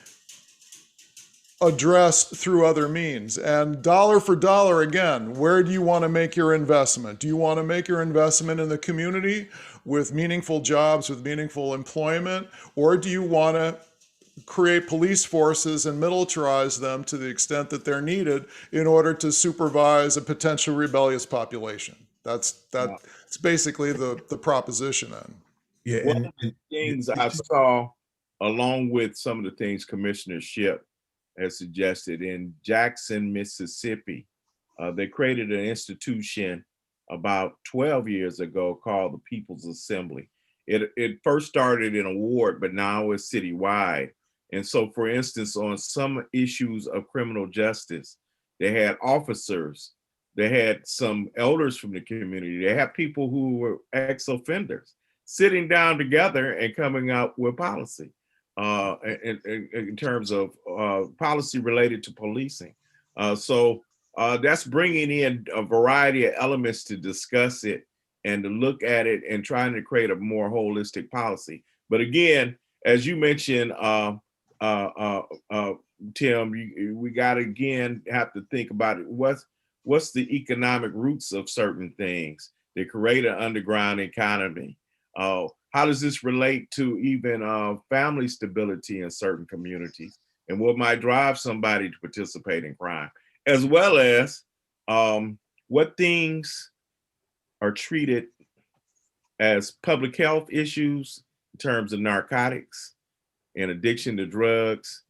addressed through other means. And dollar for dollar, again, where do you want to make your investment? Do you want to make your investment in the community with meaningful jobs, with meaningful employment? Or do you want to create police forces and militarize them to the extent that they're needed in order to supervise a potential rebellious population? That's basically the proposition then. Yeah. One of the things I saw, along with some of the things Commissioner Shipp has suggested, in Jackson, Mississippi, they created an institution about 12 years ago called the People's Assembly. It first started in a ward, but now it's citywide. And so, for instance, on some issues of criminal justice, they had officers, they had some elders from the community, they had people who were ex-offenders sitting down together and coming up with policy. In terms of policy related to policing. So that's bringing in a variety of elements to discuss it and to look at it and trying to create a more holistic policy. But again, as you mentioned, Tim, we got to again have to think about it. What's the economic roots of certain things that create an underground economy? How does this relate to even family stability in certain communities, and what might drive somebody to participate in crime, as well as what things are treated as public health issues in terms of narcotics and addiction to drugs,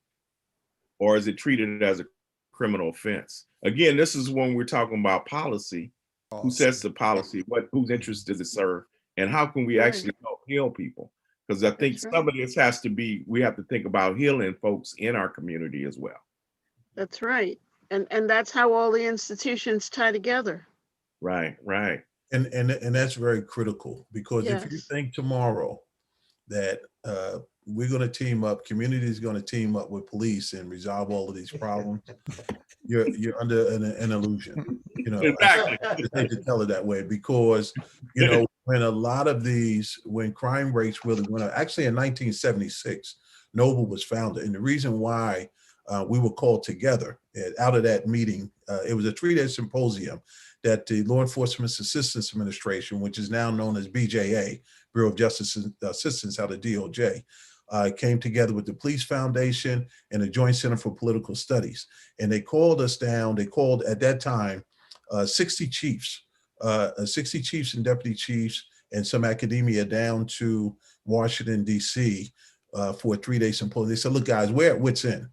or is it treated as a criminal offense? Again, this is when we're talking about policy. Who sets the policy? Whose interest does it serve? And how can we actually help heal people? Because I think some of this has to be, we have to think about healing folks in our community as well. That's right. And that's how all the institutions tie together. Right. And that's very critical, because if you think tomorrow that we're going to team up, community is going to team up with police and resolve all of these problems, you're under an illusion. You know, exactly. I hate to tell it that way, because when a lot of these, when crime rates really went up, actually in 1976, Noble was founded, and the reason why we were called together out of that meeting, it was a 3-day symposium that the Law Enforcement Assistance Administration, which is now known as BJA, Bureau of Justice Assistance out of DOJ, came together with the Police Foundation and the Joint Center for Political Studies. And they called us down, they called at that time 60 chiefs and deputy chiefs and some academia down to Washington, D.C. For a 3-day symposium. They said, look, guys, we're at wit's end.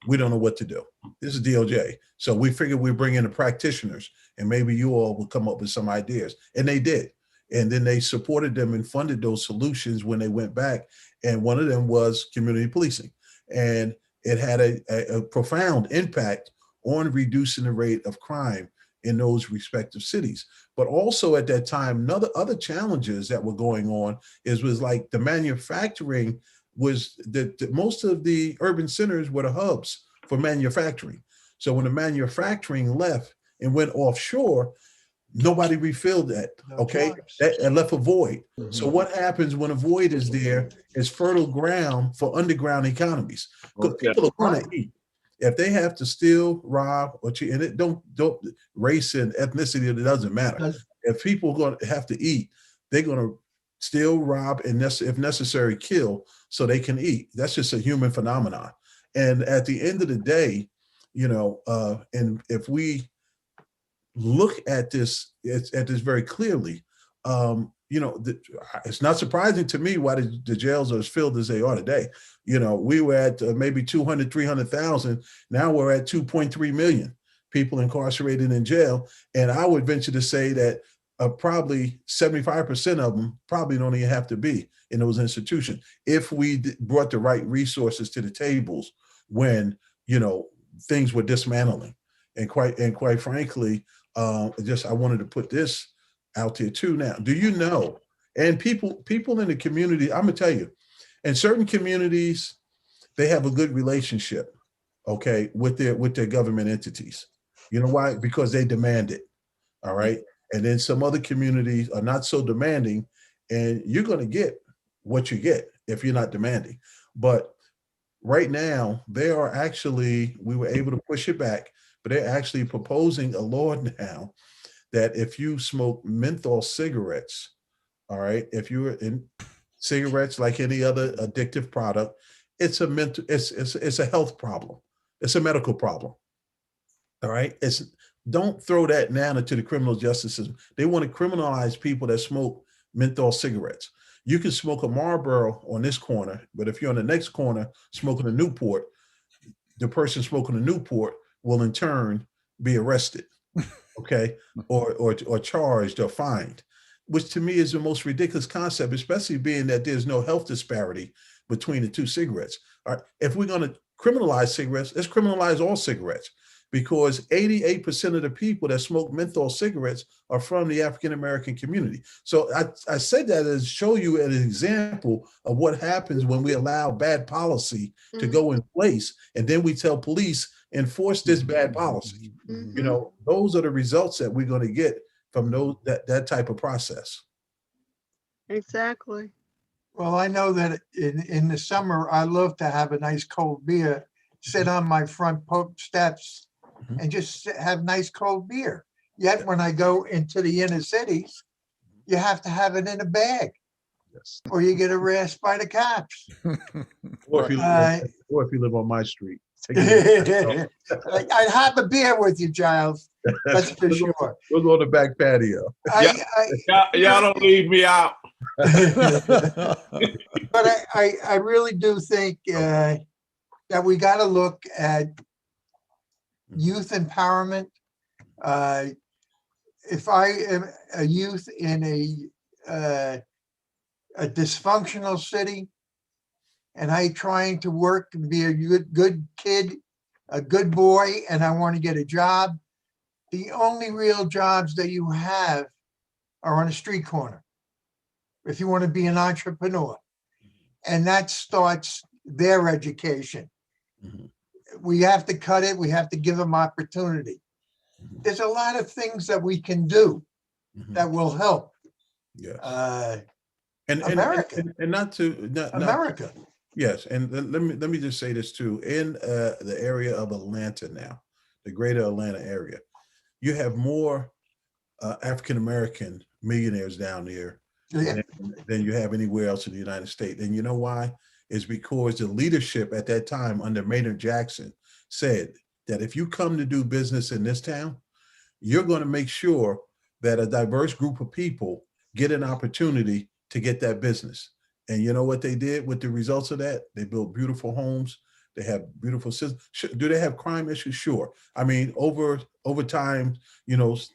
We don't know what to do. This is DOJ. So we figured we'd bring in the practitioners and maybe you all will come up with some ideas. And they did. And then they supported them and funded those solutions when they went back. And one of them was community policing. And it had a profound impact on reducing the rate of crime in those respective cities. But also at that time, other challenges that were going on was like the manufacturing was that most of the urban centers were the hubs for manufacturing. So when the manufacturing left and went offshore, nobody refilled that, okay? That left a void. Mm-hmm. So what happens when a void is there is fertile ground for underground economies. Because people are going to eat. If they have to steal, rob, or cheat, and it don't race and ethnicity, it doesn't matter. If people are going to have to eat, they're going to steal, rob, and if necessary, kill so they can eat. That's just a human phenomenon. And at the end of the day, and if we look at this very clearly, it's not surprising to me why the jails are as filled as they are today. We were at maybe 200, 300,000. Now we're at 2.3 million people incarcerated in jail. And I would venture to say that probably 75% of them probably don't even have to be in those institutions if we brought the right resources to the tables when, things were dismantling. And quite frankly, I wanted to put this out there too. Now, do you know, and people in the community, I'm gonna tell you, in certain communities, they have a good relationship, okay, with their government entities. You know why? Because they demand it. All right. And then some other communities are not so demanding, and you're gonna get what you get if you're not demanding. But right now, we were able to push it back, but they're actually proposing a law now that if you smoke menthol cigarettes, all right, if you're in cigarettes like any other addictive product, it's a health problem. It's a medical problem. All right. Don't throw that now into the criminal justice system. They want to criminalize people that smoke menthol cigarettes. You can smoke a Marlboro on this corner, but if you're on the next corner smoking a Newport, the person smoking a Newport will in turn be arrested, okay, or charged or fined, which to me is the most ridiculous concept, especially being that there's no health disparity between the two cigarettes. All right, if we're going to criminalize cigarettes, let's criminalize all cigarettes, because 88% of the people that smoke menthol cigarettes are from the African-American community. So I said that to show you an example of what happens when we allow bad policy to go in place, and then we tell police, enforce this bad policy. Those are the results that we're going to get from that type of process. Exactly. Well, I know that in the summer, I love to have a nice cold beer, sit on my front steps and just have nice cold beer. Yet when I go into the inner cities, you have to have it in a bag, or you get arrested by the cops. Or if you live on my street. I'd have a beer with you, Giles. That's for sure. We'll go to the back patio. Y'all don't leave me out. But I really do think that we got to look at youth empowerment. If I am a youth in a dysfunctional city, and I trying to work and be a good kid, a good boy, and I want to get a job, the only real jobs that you have are on a street corner. If you want to be an entrepreneur, and that starts their education. We have to cut it. We have to give them opportunity. There's a lot of things that we can do that will help. Yes. America. And not America. Yes, and let me just say this too. In the area of Atlanta now, the greater Atlanta area, you have more African-American millionaires down there than you have anywhere else in the United States. And you know why? It's because the leadership at that time under Maynard Jackson said that if you come to do business in this town, you're going to make sure that a diverse group of people get an opportunity to get that business. And you know what they did with the results of that? They built beautiful homes. They have beautiful systems. Do they have crime issues? Sure. I mean, over time,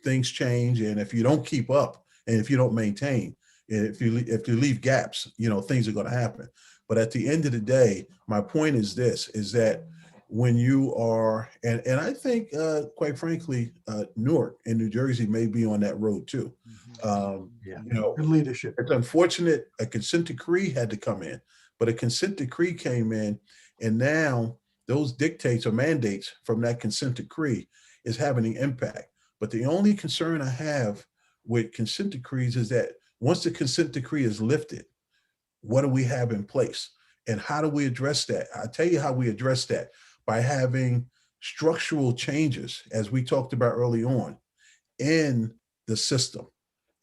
things change. And if you don't keep up and if you don't maintain, if you leave gaps, things are going to happen. But at the end of the day, my point is this, is that when you are, and I think, quite frankly, Newark and New Jersey may be on that road too. Good leadership. It's unfortunate a consent decree had to come in, but a consent decree came in, and now those dictates or mandates from that consent decree is having an impact. But the only concern I have with consent decrees is that once the consent decree is lifted, what do we have in place? And how do we address that? I'll tell you how we address that, by having structural changes, as we talked about early on, in the system,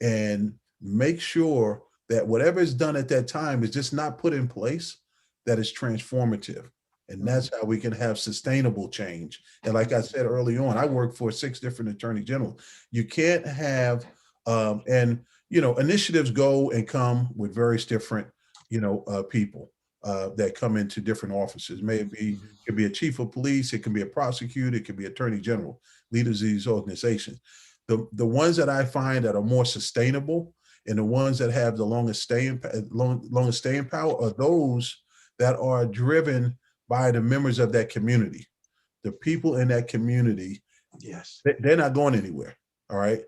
and make sure that whatever is done at that time is just not put in place, that is transformative. And that's how we can have sustainable change. And like I said early on, I work for 6 different attorney generals. You can't have, initiatives go and come with various different, people that come into different offices. Maybe it could be a chief of police, it can be a prosecutor, it could be attorney general, leaders of these organizations. The ones that I find that are more sustainable and the ones that have the longest staying power are those that are driven by the members of that community. The people in that community, Yes. they're not going anywhere. All right.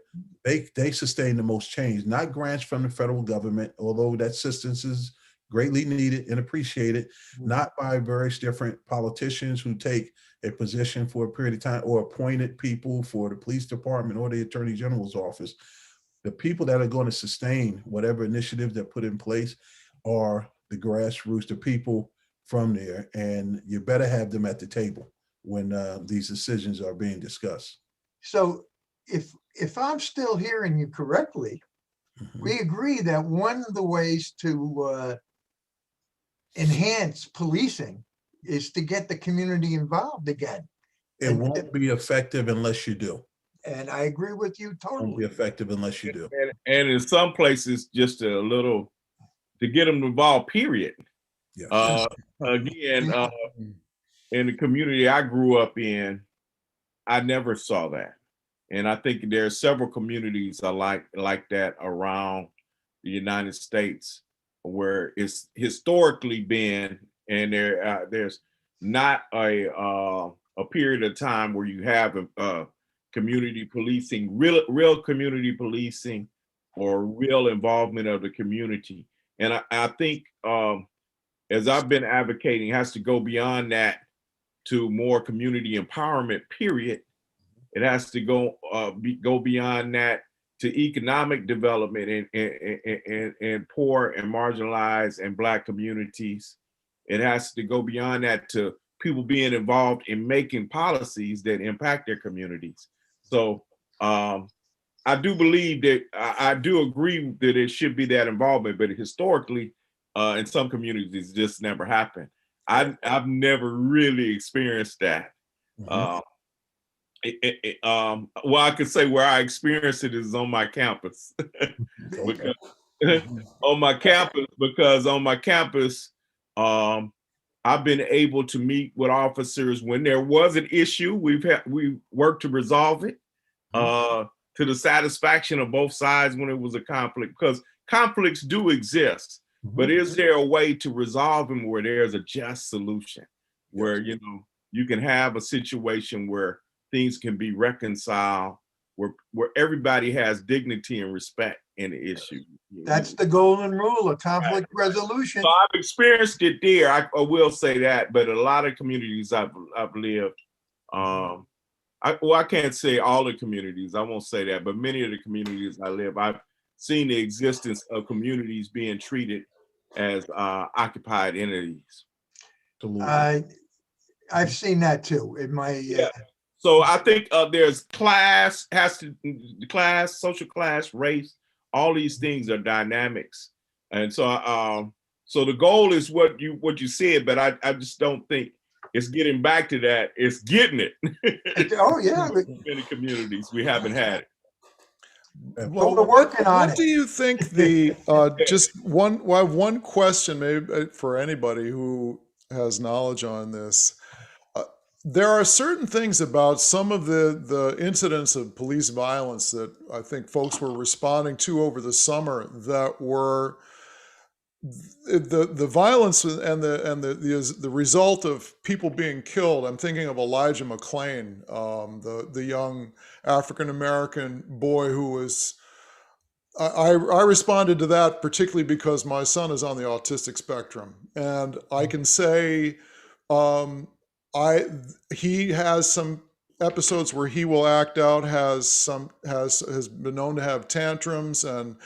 They sustain the most change, not grants from the federal government, although that assistance is greatly needed and appreciated, not by various different politicians who take a position for a period of time or appointed people for the police department or the attorney general's office. The people that are going to sustain whatever initiatives that put in place are the grassroots, the people from there, and you better have them at the table when these decisions are being discussed. So if I'm still hearing you correctly, we agree that one of the ways to enhance policing is to get the community involved again. It won't be effective unless you do. And I agree with you It won't be totally. effective unless you do. And in some places, just a little to get them involved, period. Yeah. Again, in the community I grew up in, I never saw that. And I think there are several communities like that around the United States where it's historically been, and there's not a period of time where you have community policing, real community policing, or real involvement of the community. And I think, as I've been advocating, has to go beyond that to more community empowerment, period. It has to go beyond that to economic development in poor and marginalized and Black communities. It has to go beyond that to people being involved in making policies that impact their communities. So I do believe that, I do agree that it should be that involvement, but historically, in some communities, it just never happened. I've never really experienced that. Well, I could say where I experienced it is on my campus. because, on my campus, I've been able to meet with officers when there was an issue. We worked to resolve it to the satisfaction of both sides when it was a conflict, because conflicts do exist. But is there a way to resolve them where there's a just solution, where you can have a situation where things can be reconciled, where everybody has dignity and respect in the issue? That's the golden rule of conflict resolution. So I've experienced it there. I will say that, but a lot of communities I've lived, I can't say all the communities, I won't say that, but many of the communities I live, I've seen the existence of communities being treated as occupied entities. I've seen that too in my. So I think there's class, social class, race, all these things are dynamics. And so so the goal is what you said, but I just don't think it's getting back to that. It's getting it. Oh yeah. In many communities, we haven't had it. Well, we're working on it. What do you think the I have one question maybe for anybody who has knowledge on this. There are certain things about some of the incidents of police violence that I think folks were responding to over the summer that were the violence and the result of people being killed. I'm thinking of Elijah McClain, the young African-American boy who was, I responded to that particularly because my son is on the autistic spectrum. And I can say, he has some episodes where he will act out, has been known to have tantrums and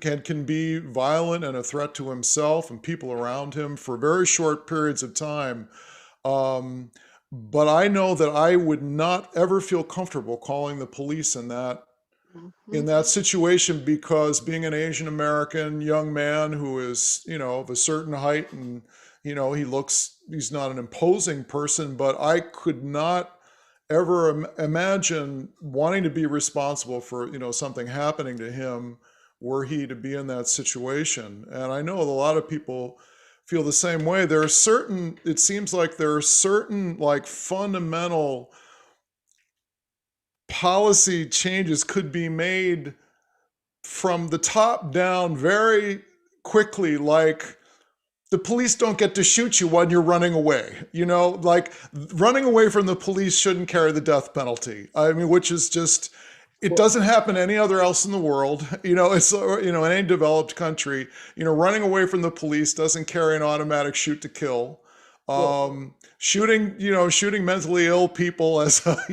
can be violent and a threat to himself and people around him for very short periods of time. But I know that I would not ever feel comfortable calling the police in that in that situation, because being an Asian American young man who is, of a certain height, and, he's not an imposing person, but I could not ever imagine wanting to be responsible for, something happening to him were he to be in that situation. And I know a lot of people feel the same way. It seems like there are certain like fundamental policy changes could be made from the top down very quickly, like the police don't get to shoot you when you're running away. Like running away from the police shouldn't carry the death penalty. I mean, which is just, it doesn't happen any other else in the world. It's, in any developed country, running away from the police doesn't carry an automatic shoot to kill. Shooting mentally ill people as there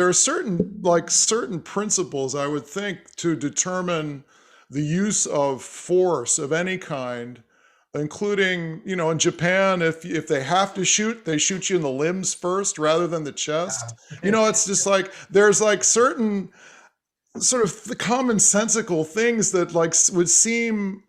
are certain principles, I would think, to determine the use of force of any kind, including, in Japan, if they have to shoot, they shoot you in the limbs first rather than the chest. It's just like, there's like certain sort of commonsensical things that like would seem,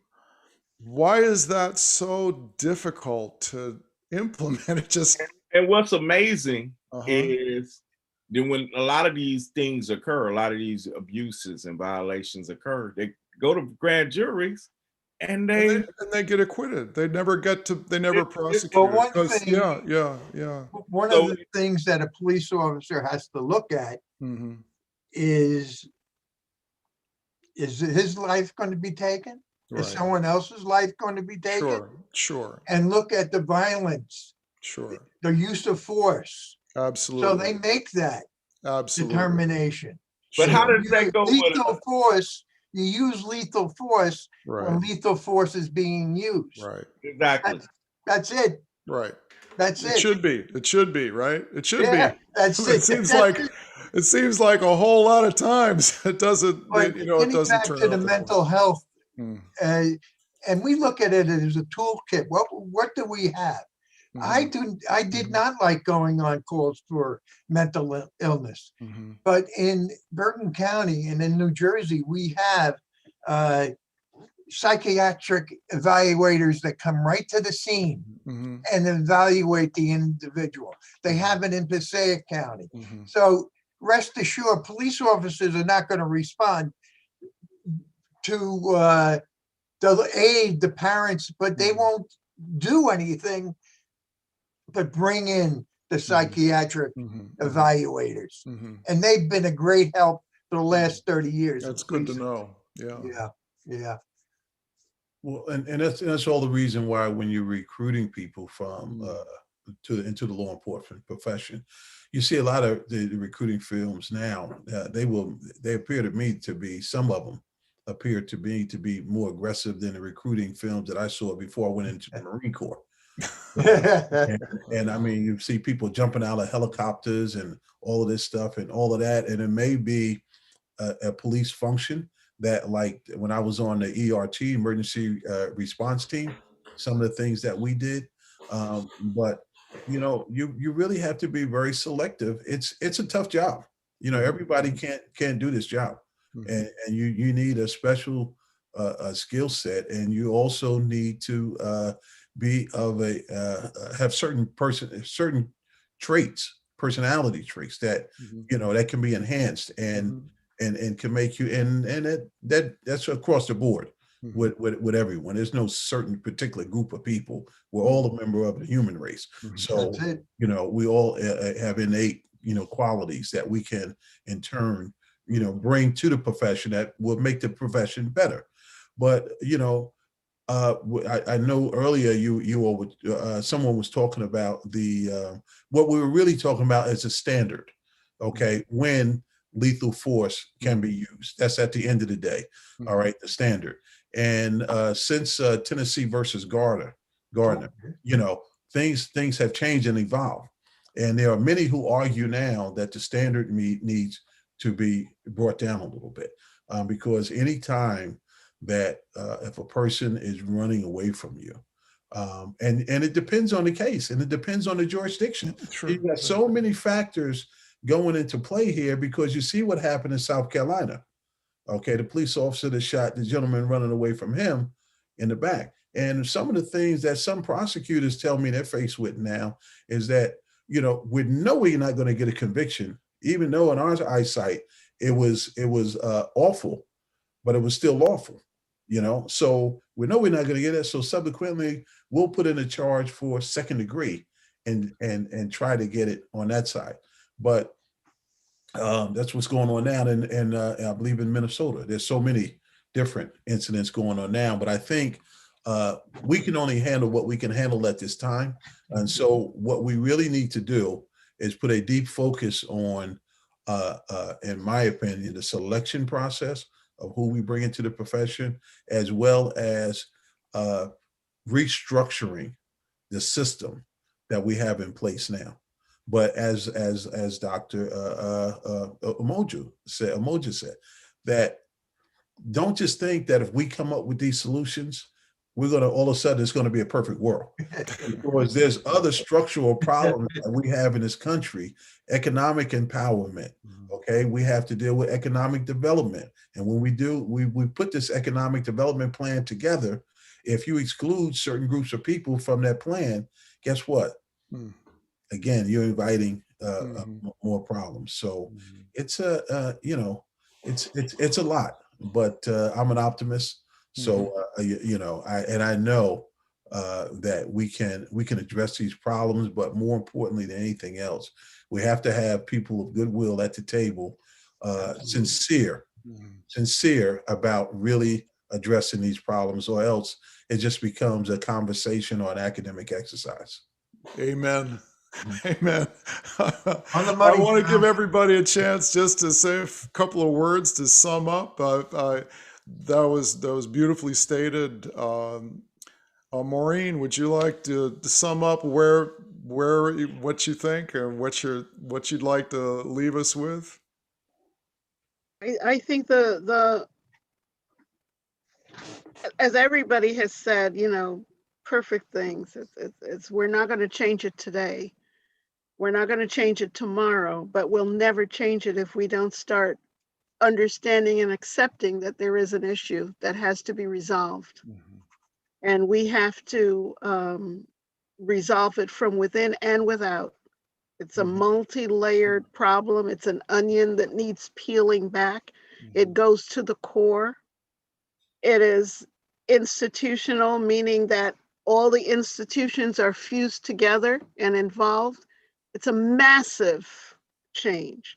why is that so difficult to implement? It just. And what's amazing is that when a lot of these things occur, a lot of these abuses and violations occur, they go to grand juries and they get acquitted. They never prosecute. But one of the things that a police officer has to look at is his life going to be taken? Right. Is someone else's life going to be taken? Sure. And look at the violence. Sure. The use of force. Absolutely. So they make that determination. But how does that go? Lethal force. You use lethal force when lethal force is being used. Right. Exactly. That's it. Right. That's it. It should be. It should be, right? It should be. That's it. It seems like a whole lot of times it doesn't. But it doesn't back turn to out the mental health, and we look at it as a toolkit. What do we have? I did not like going on calls for mental illness, but in Bergen County and in New Jersey, we have psychiatric evaluators that come right to the scene and evaluate the individual. They have it in Passaic County. So rest assured, police officers are not going to respond to aid the parents, but they won't do anything but bring in the psychiatric evaluators. And they've been a great help for the last 30 years. That's good to know. Yeah. Well, and that's all the reason why when you're recruiting people from into the law enforcement profession, you see a lot of the recruiting films now. They appear to me to be, some of them appear to me to be more aggressive than the recruiting films that I saw before I went into the Marine Corps. and I mean, you see people jumping out of helicopters and all of this stuff and all of that, and it may be a police function that, like when I was on the ERT, emergency response team, some of the things that we did, but you really have to be very selective. It's a tough job. Everybody can't do this job, and you need a special skill set, and you also need to be of have certain traits, personality traits that that can be enhanced and can make you, and that's across the board with everyone. There's no certain particular group of people. We're all a member of the human race. So we all have innate qualities that we can in turn bring to the profession that will make the profession better. But I know earlier someone was talking about what we were really talking about is a standard, okay, when lethal force can be used. That's at the end of the day, all right, the standard. And since Tennessee versus Gardner, things have changed and evolved. And there are many who argue now that the standard needs to be brought down a little bit, because anytime that if a person is running away from you, and it depends on the case and it depends on the jurisdiction. You've got so many factors going into play here, because you see what happened in South Carolina. Okay, the police officer that shot the gentleman running away from him in the back. And some of the things that some prosecutors tell me they're faced with now is that, you know, we know you're not going to get a conviction, even though in our eyesight it was awful, but it was still lawful, you know. So we know we're not going to get it. So subsequently, we'll put in a charge for second degree and try to get it on that side. But that's what's going on now, and I believe in Minnesota. There's so many different incidents going on now, but I think we can only handle what we can handle at this time. And so what we really need to do is put a deep focus on, in my opinion, the selection process of who we bring into the profession, as well as restructuring the system that we have in place now. But as Dr. Umoja said, that don't just think that if we come up with these solutions, we're going to all of a sudden it's going to be a perfect world. Because there's other structural problems that we have in this country. Economic empowerment. Okay, we have to deal with economic development, and when we do, we put this economic development plan together. If you exclude certain groups of people from that plan, guess what? Again, you're inviting more problems. So it's it's a lot, but I'm an optimist. So I know that we can address these problems, but more importantly than anything else, we have to have people of goodwill at the table, sincere about really addressing these problems, or else it just becomes a conversation or an academic exercise. Amen. Amen. On the money, I want to Tom. give everybody a chance just to say a couple of words to sum up. That was beautifully stated. Maureen, would you like to sum up where what you think and what you'd like to leave us with? I think the as everybody has said, you know, perfect things. It's we're not going to change it today. We're not going to change it tomorrow, but we'll never change it if we don't start understanding and accepting that there is an issue that has to be resolved. And we have to resolve it from within and without. It's a multi-layered problem. It's an onion that needs peeling back. It goes to the core. It is institutional, meaning that all the institutions are fused together and involved. It's a massive change,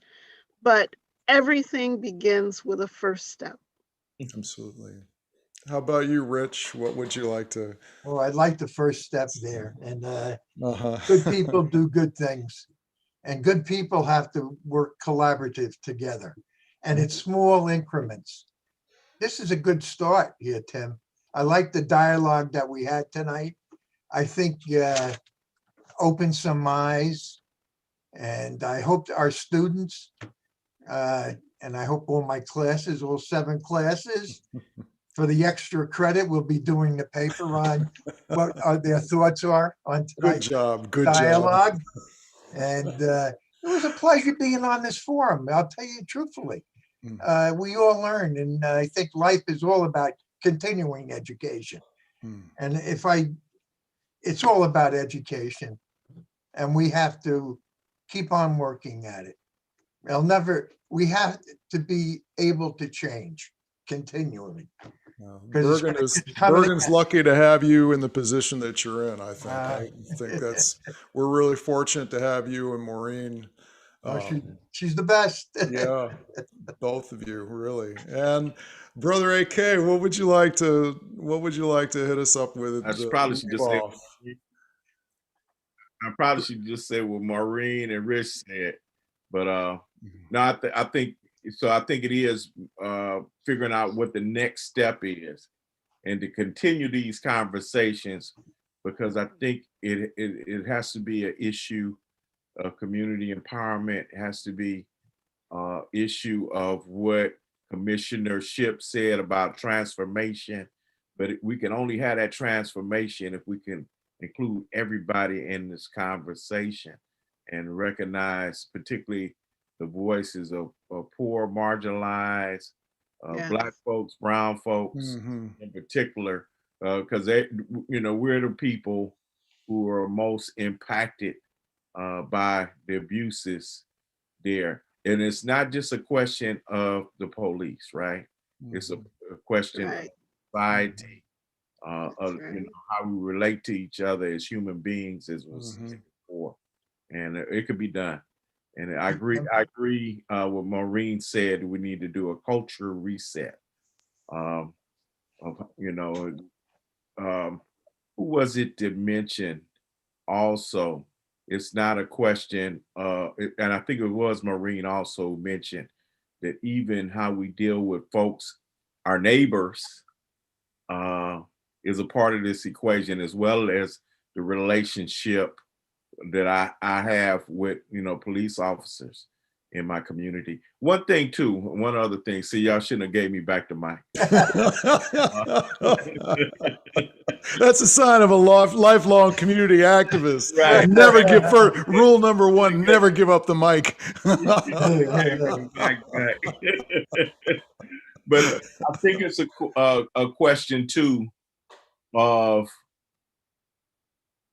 but everything begins with a first step. Absolutely. How about you, Rich? What would you like to? Well, I'd like the first step there. And good people do good things. And good people have to work collaborative together. And it's small increments. This is a good start here, Tim. I like the dialogue that we had tonight. I think opened some eyes. And I hope our students, and I hope all my classes, all 7 classes, for the extra credit, we'll be doing the paper on what their thoughts are on tonight's Good dialogue. job. And it was a pleasure being on this forum. I'll tell you truthfully. We all learn, and I think life is all about continuing education. And it's all about education, and we have to keep on working at it. We have to be able to change continually. Bergen's lucky to have you in the position that you're in. I think we're really fortunate to have you and Maureen. She's the best. Yeah, both of you, really. And Brother AK, what would you like to hit us up with? I probably should just say what Maureen and Rich said, but no, I think it is figuring out what the next step is, and to continue these conversations, because I think it has to be an issue of community empowerment. It has to be issue of what Commissioner Shipp said about transformation, but we can only have that transformation if we can include everybody in this conversation and recognize particularly the voices of poor, marginalized, Black Yes. folks, brown folks in particular, because we're the people who are most impacted by the abuses there. And it's not just a question of the police, right? It's a question of Right. society, That's right. how we relate to each other as human beings, as was said before. And it could be done. And I agree. I agree with Maureen said. We need to do a culture reset. Um, of, who was it that mentioned also? It's not a question, and I think it was Maureen also mentioned that even how we deal with folks, our neighbors, is a part of this equation, as well as the relationship that I have with police officers in my community. One thing too, one other thing. See, y'all shouldn't have gave me back the mic. That's a sign of a lifelong community activist. Right. Never give rule number one, never give up the mic. But I think it's a question too of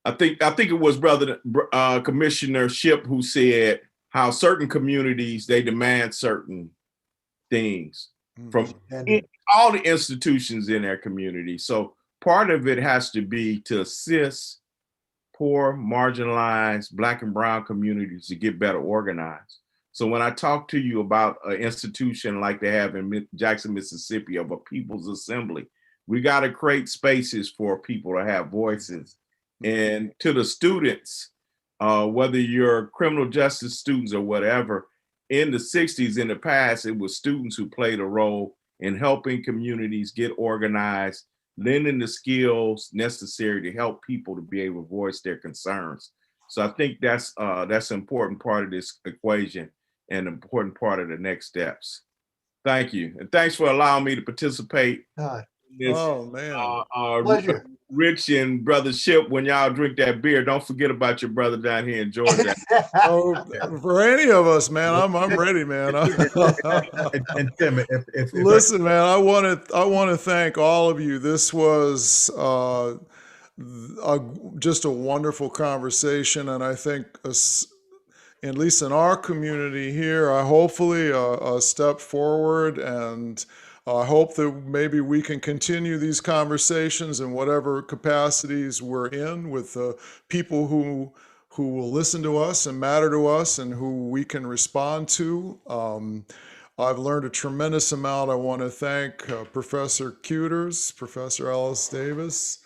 I think it was Commissioner Shipp who said how certain communities they demand certain things from all the institutions in their community. So part of it has to be to assist poor, marginalized Black and brown communities to get better organized. So when I talk to you about an institution like they have in Jackson, Mississippi, of a People's Assembly, we got to create spaces for people to have voices. And to the students, whether you're criminal justice students or whatever, in the 60s, in the past, it was students who played a role in helping communities get organized, lending the skills necessary to help people to be able to voice their concerns. So I think that's an important part of this equation and an important part of the next steps. Thank you. And thanks for allowing me to participate. Oh, man. Pleasure. Rich and Brother Shipp, when y'all drink that beer, don't forget about your brother down here in Georgia. Oh, for any of us, man, I'm ready, man. And Tim, if Listen, man, I want to thank all of you. This was just a wonderful conversation, and I think, at least in our community here, hopefully a step forward, and I hope that maybe we can continue these conversations in whatever capacities we're in with people who will listen to us and matter to us and who we can respond to. I've learned a tremendous amount. I want to thank Professor Kuiters, Professor Ellis-Davis,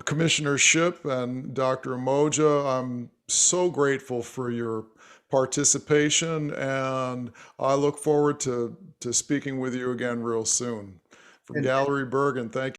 Commissioner Shipp, and Dr. Umoja. I'm so grateful for your participation, and I look forward to speaking with you again real soon. From Gallery Bergen, thank you.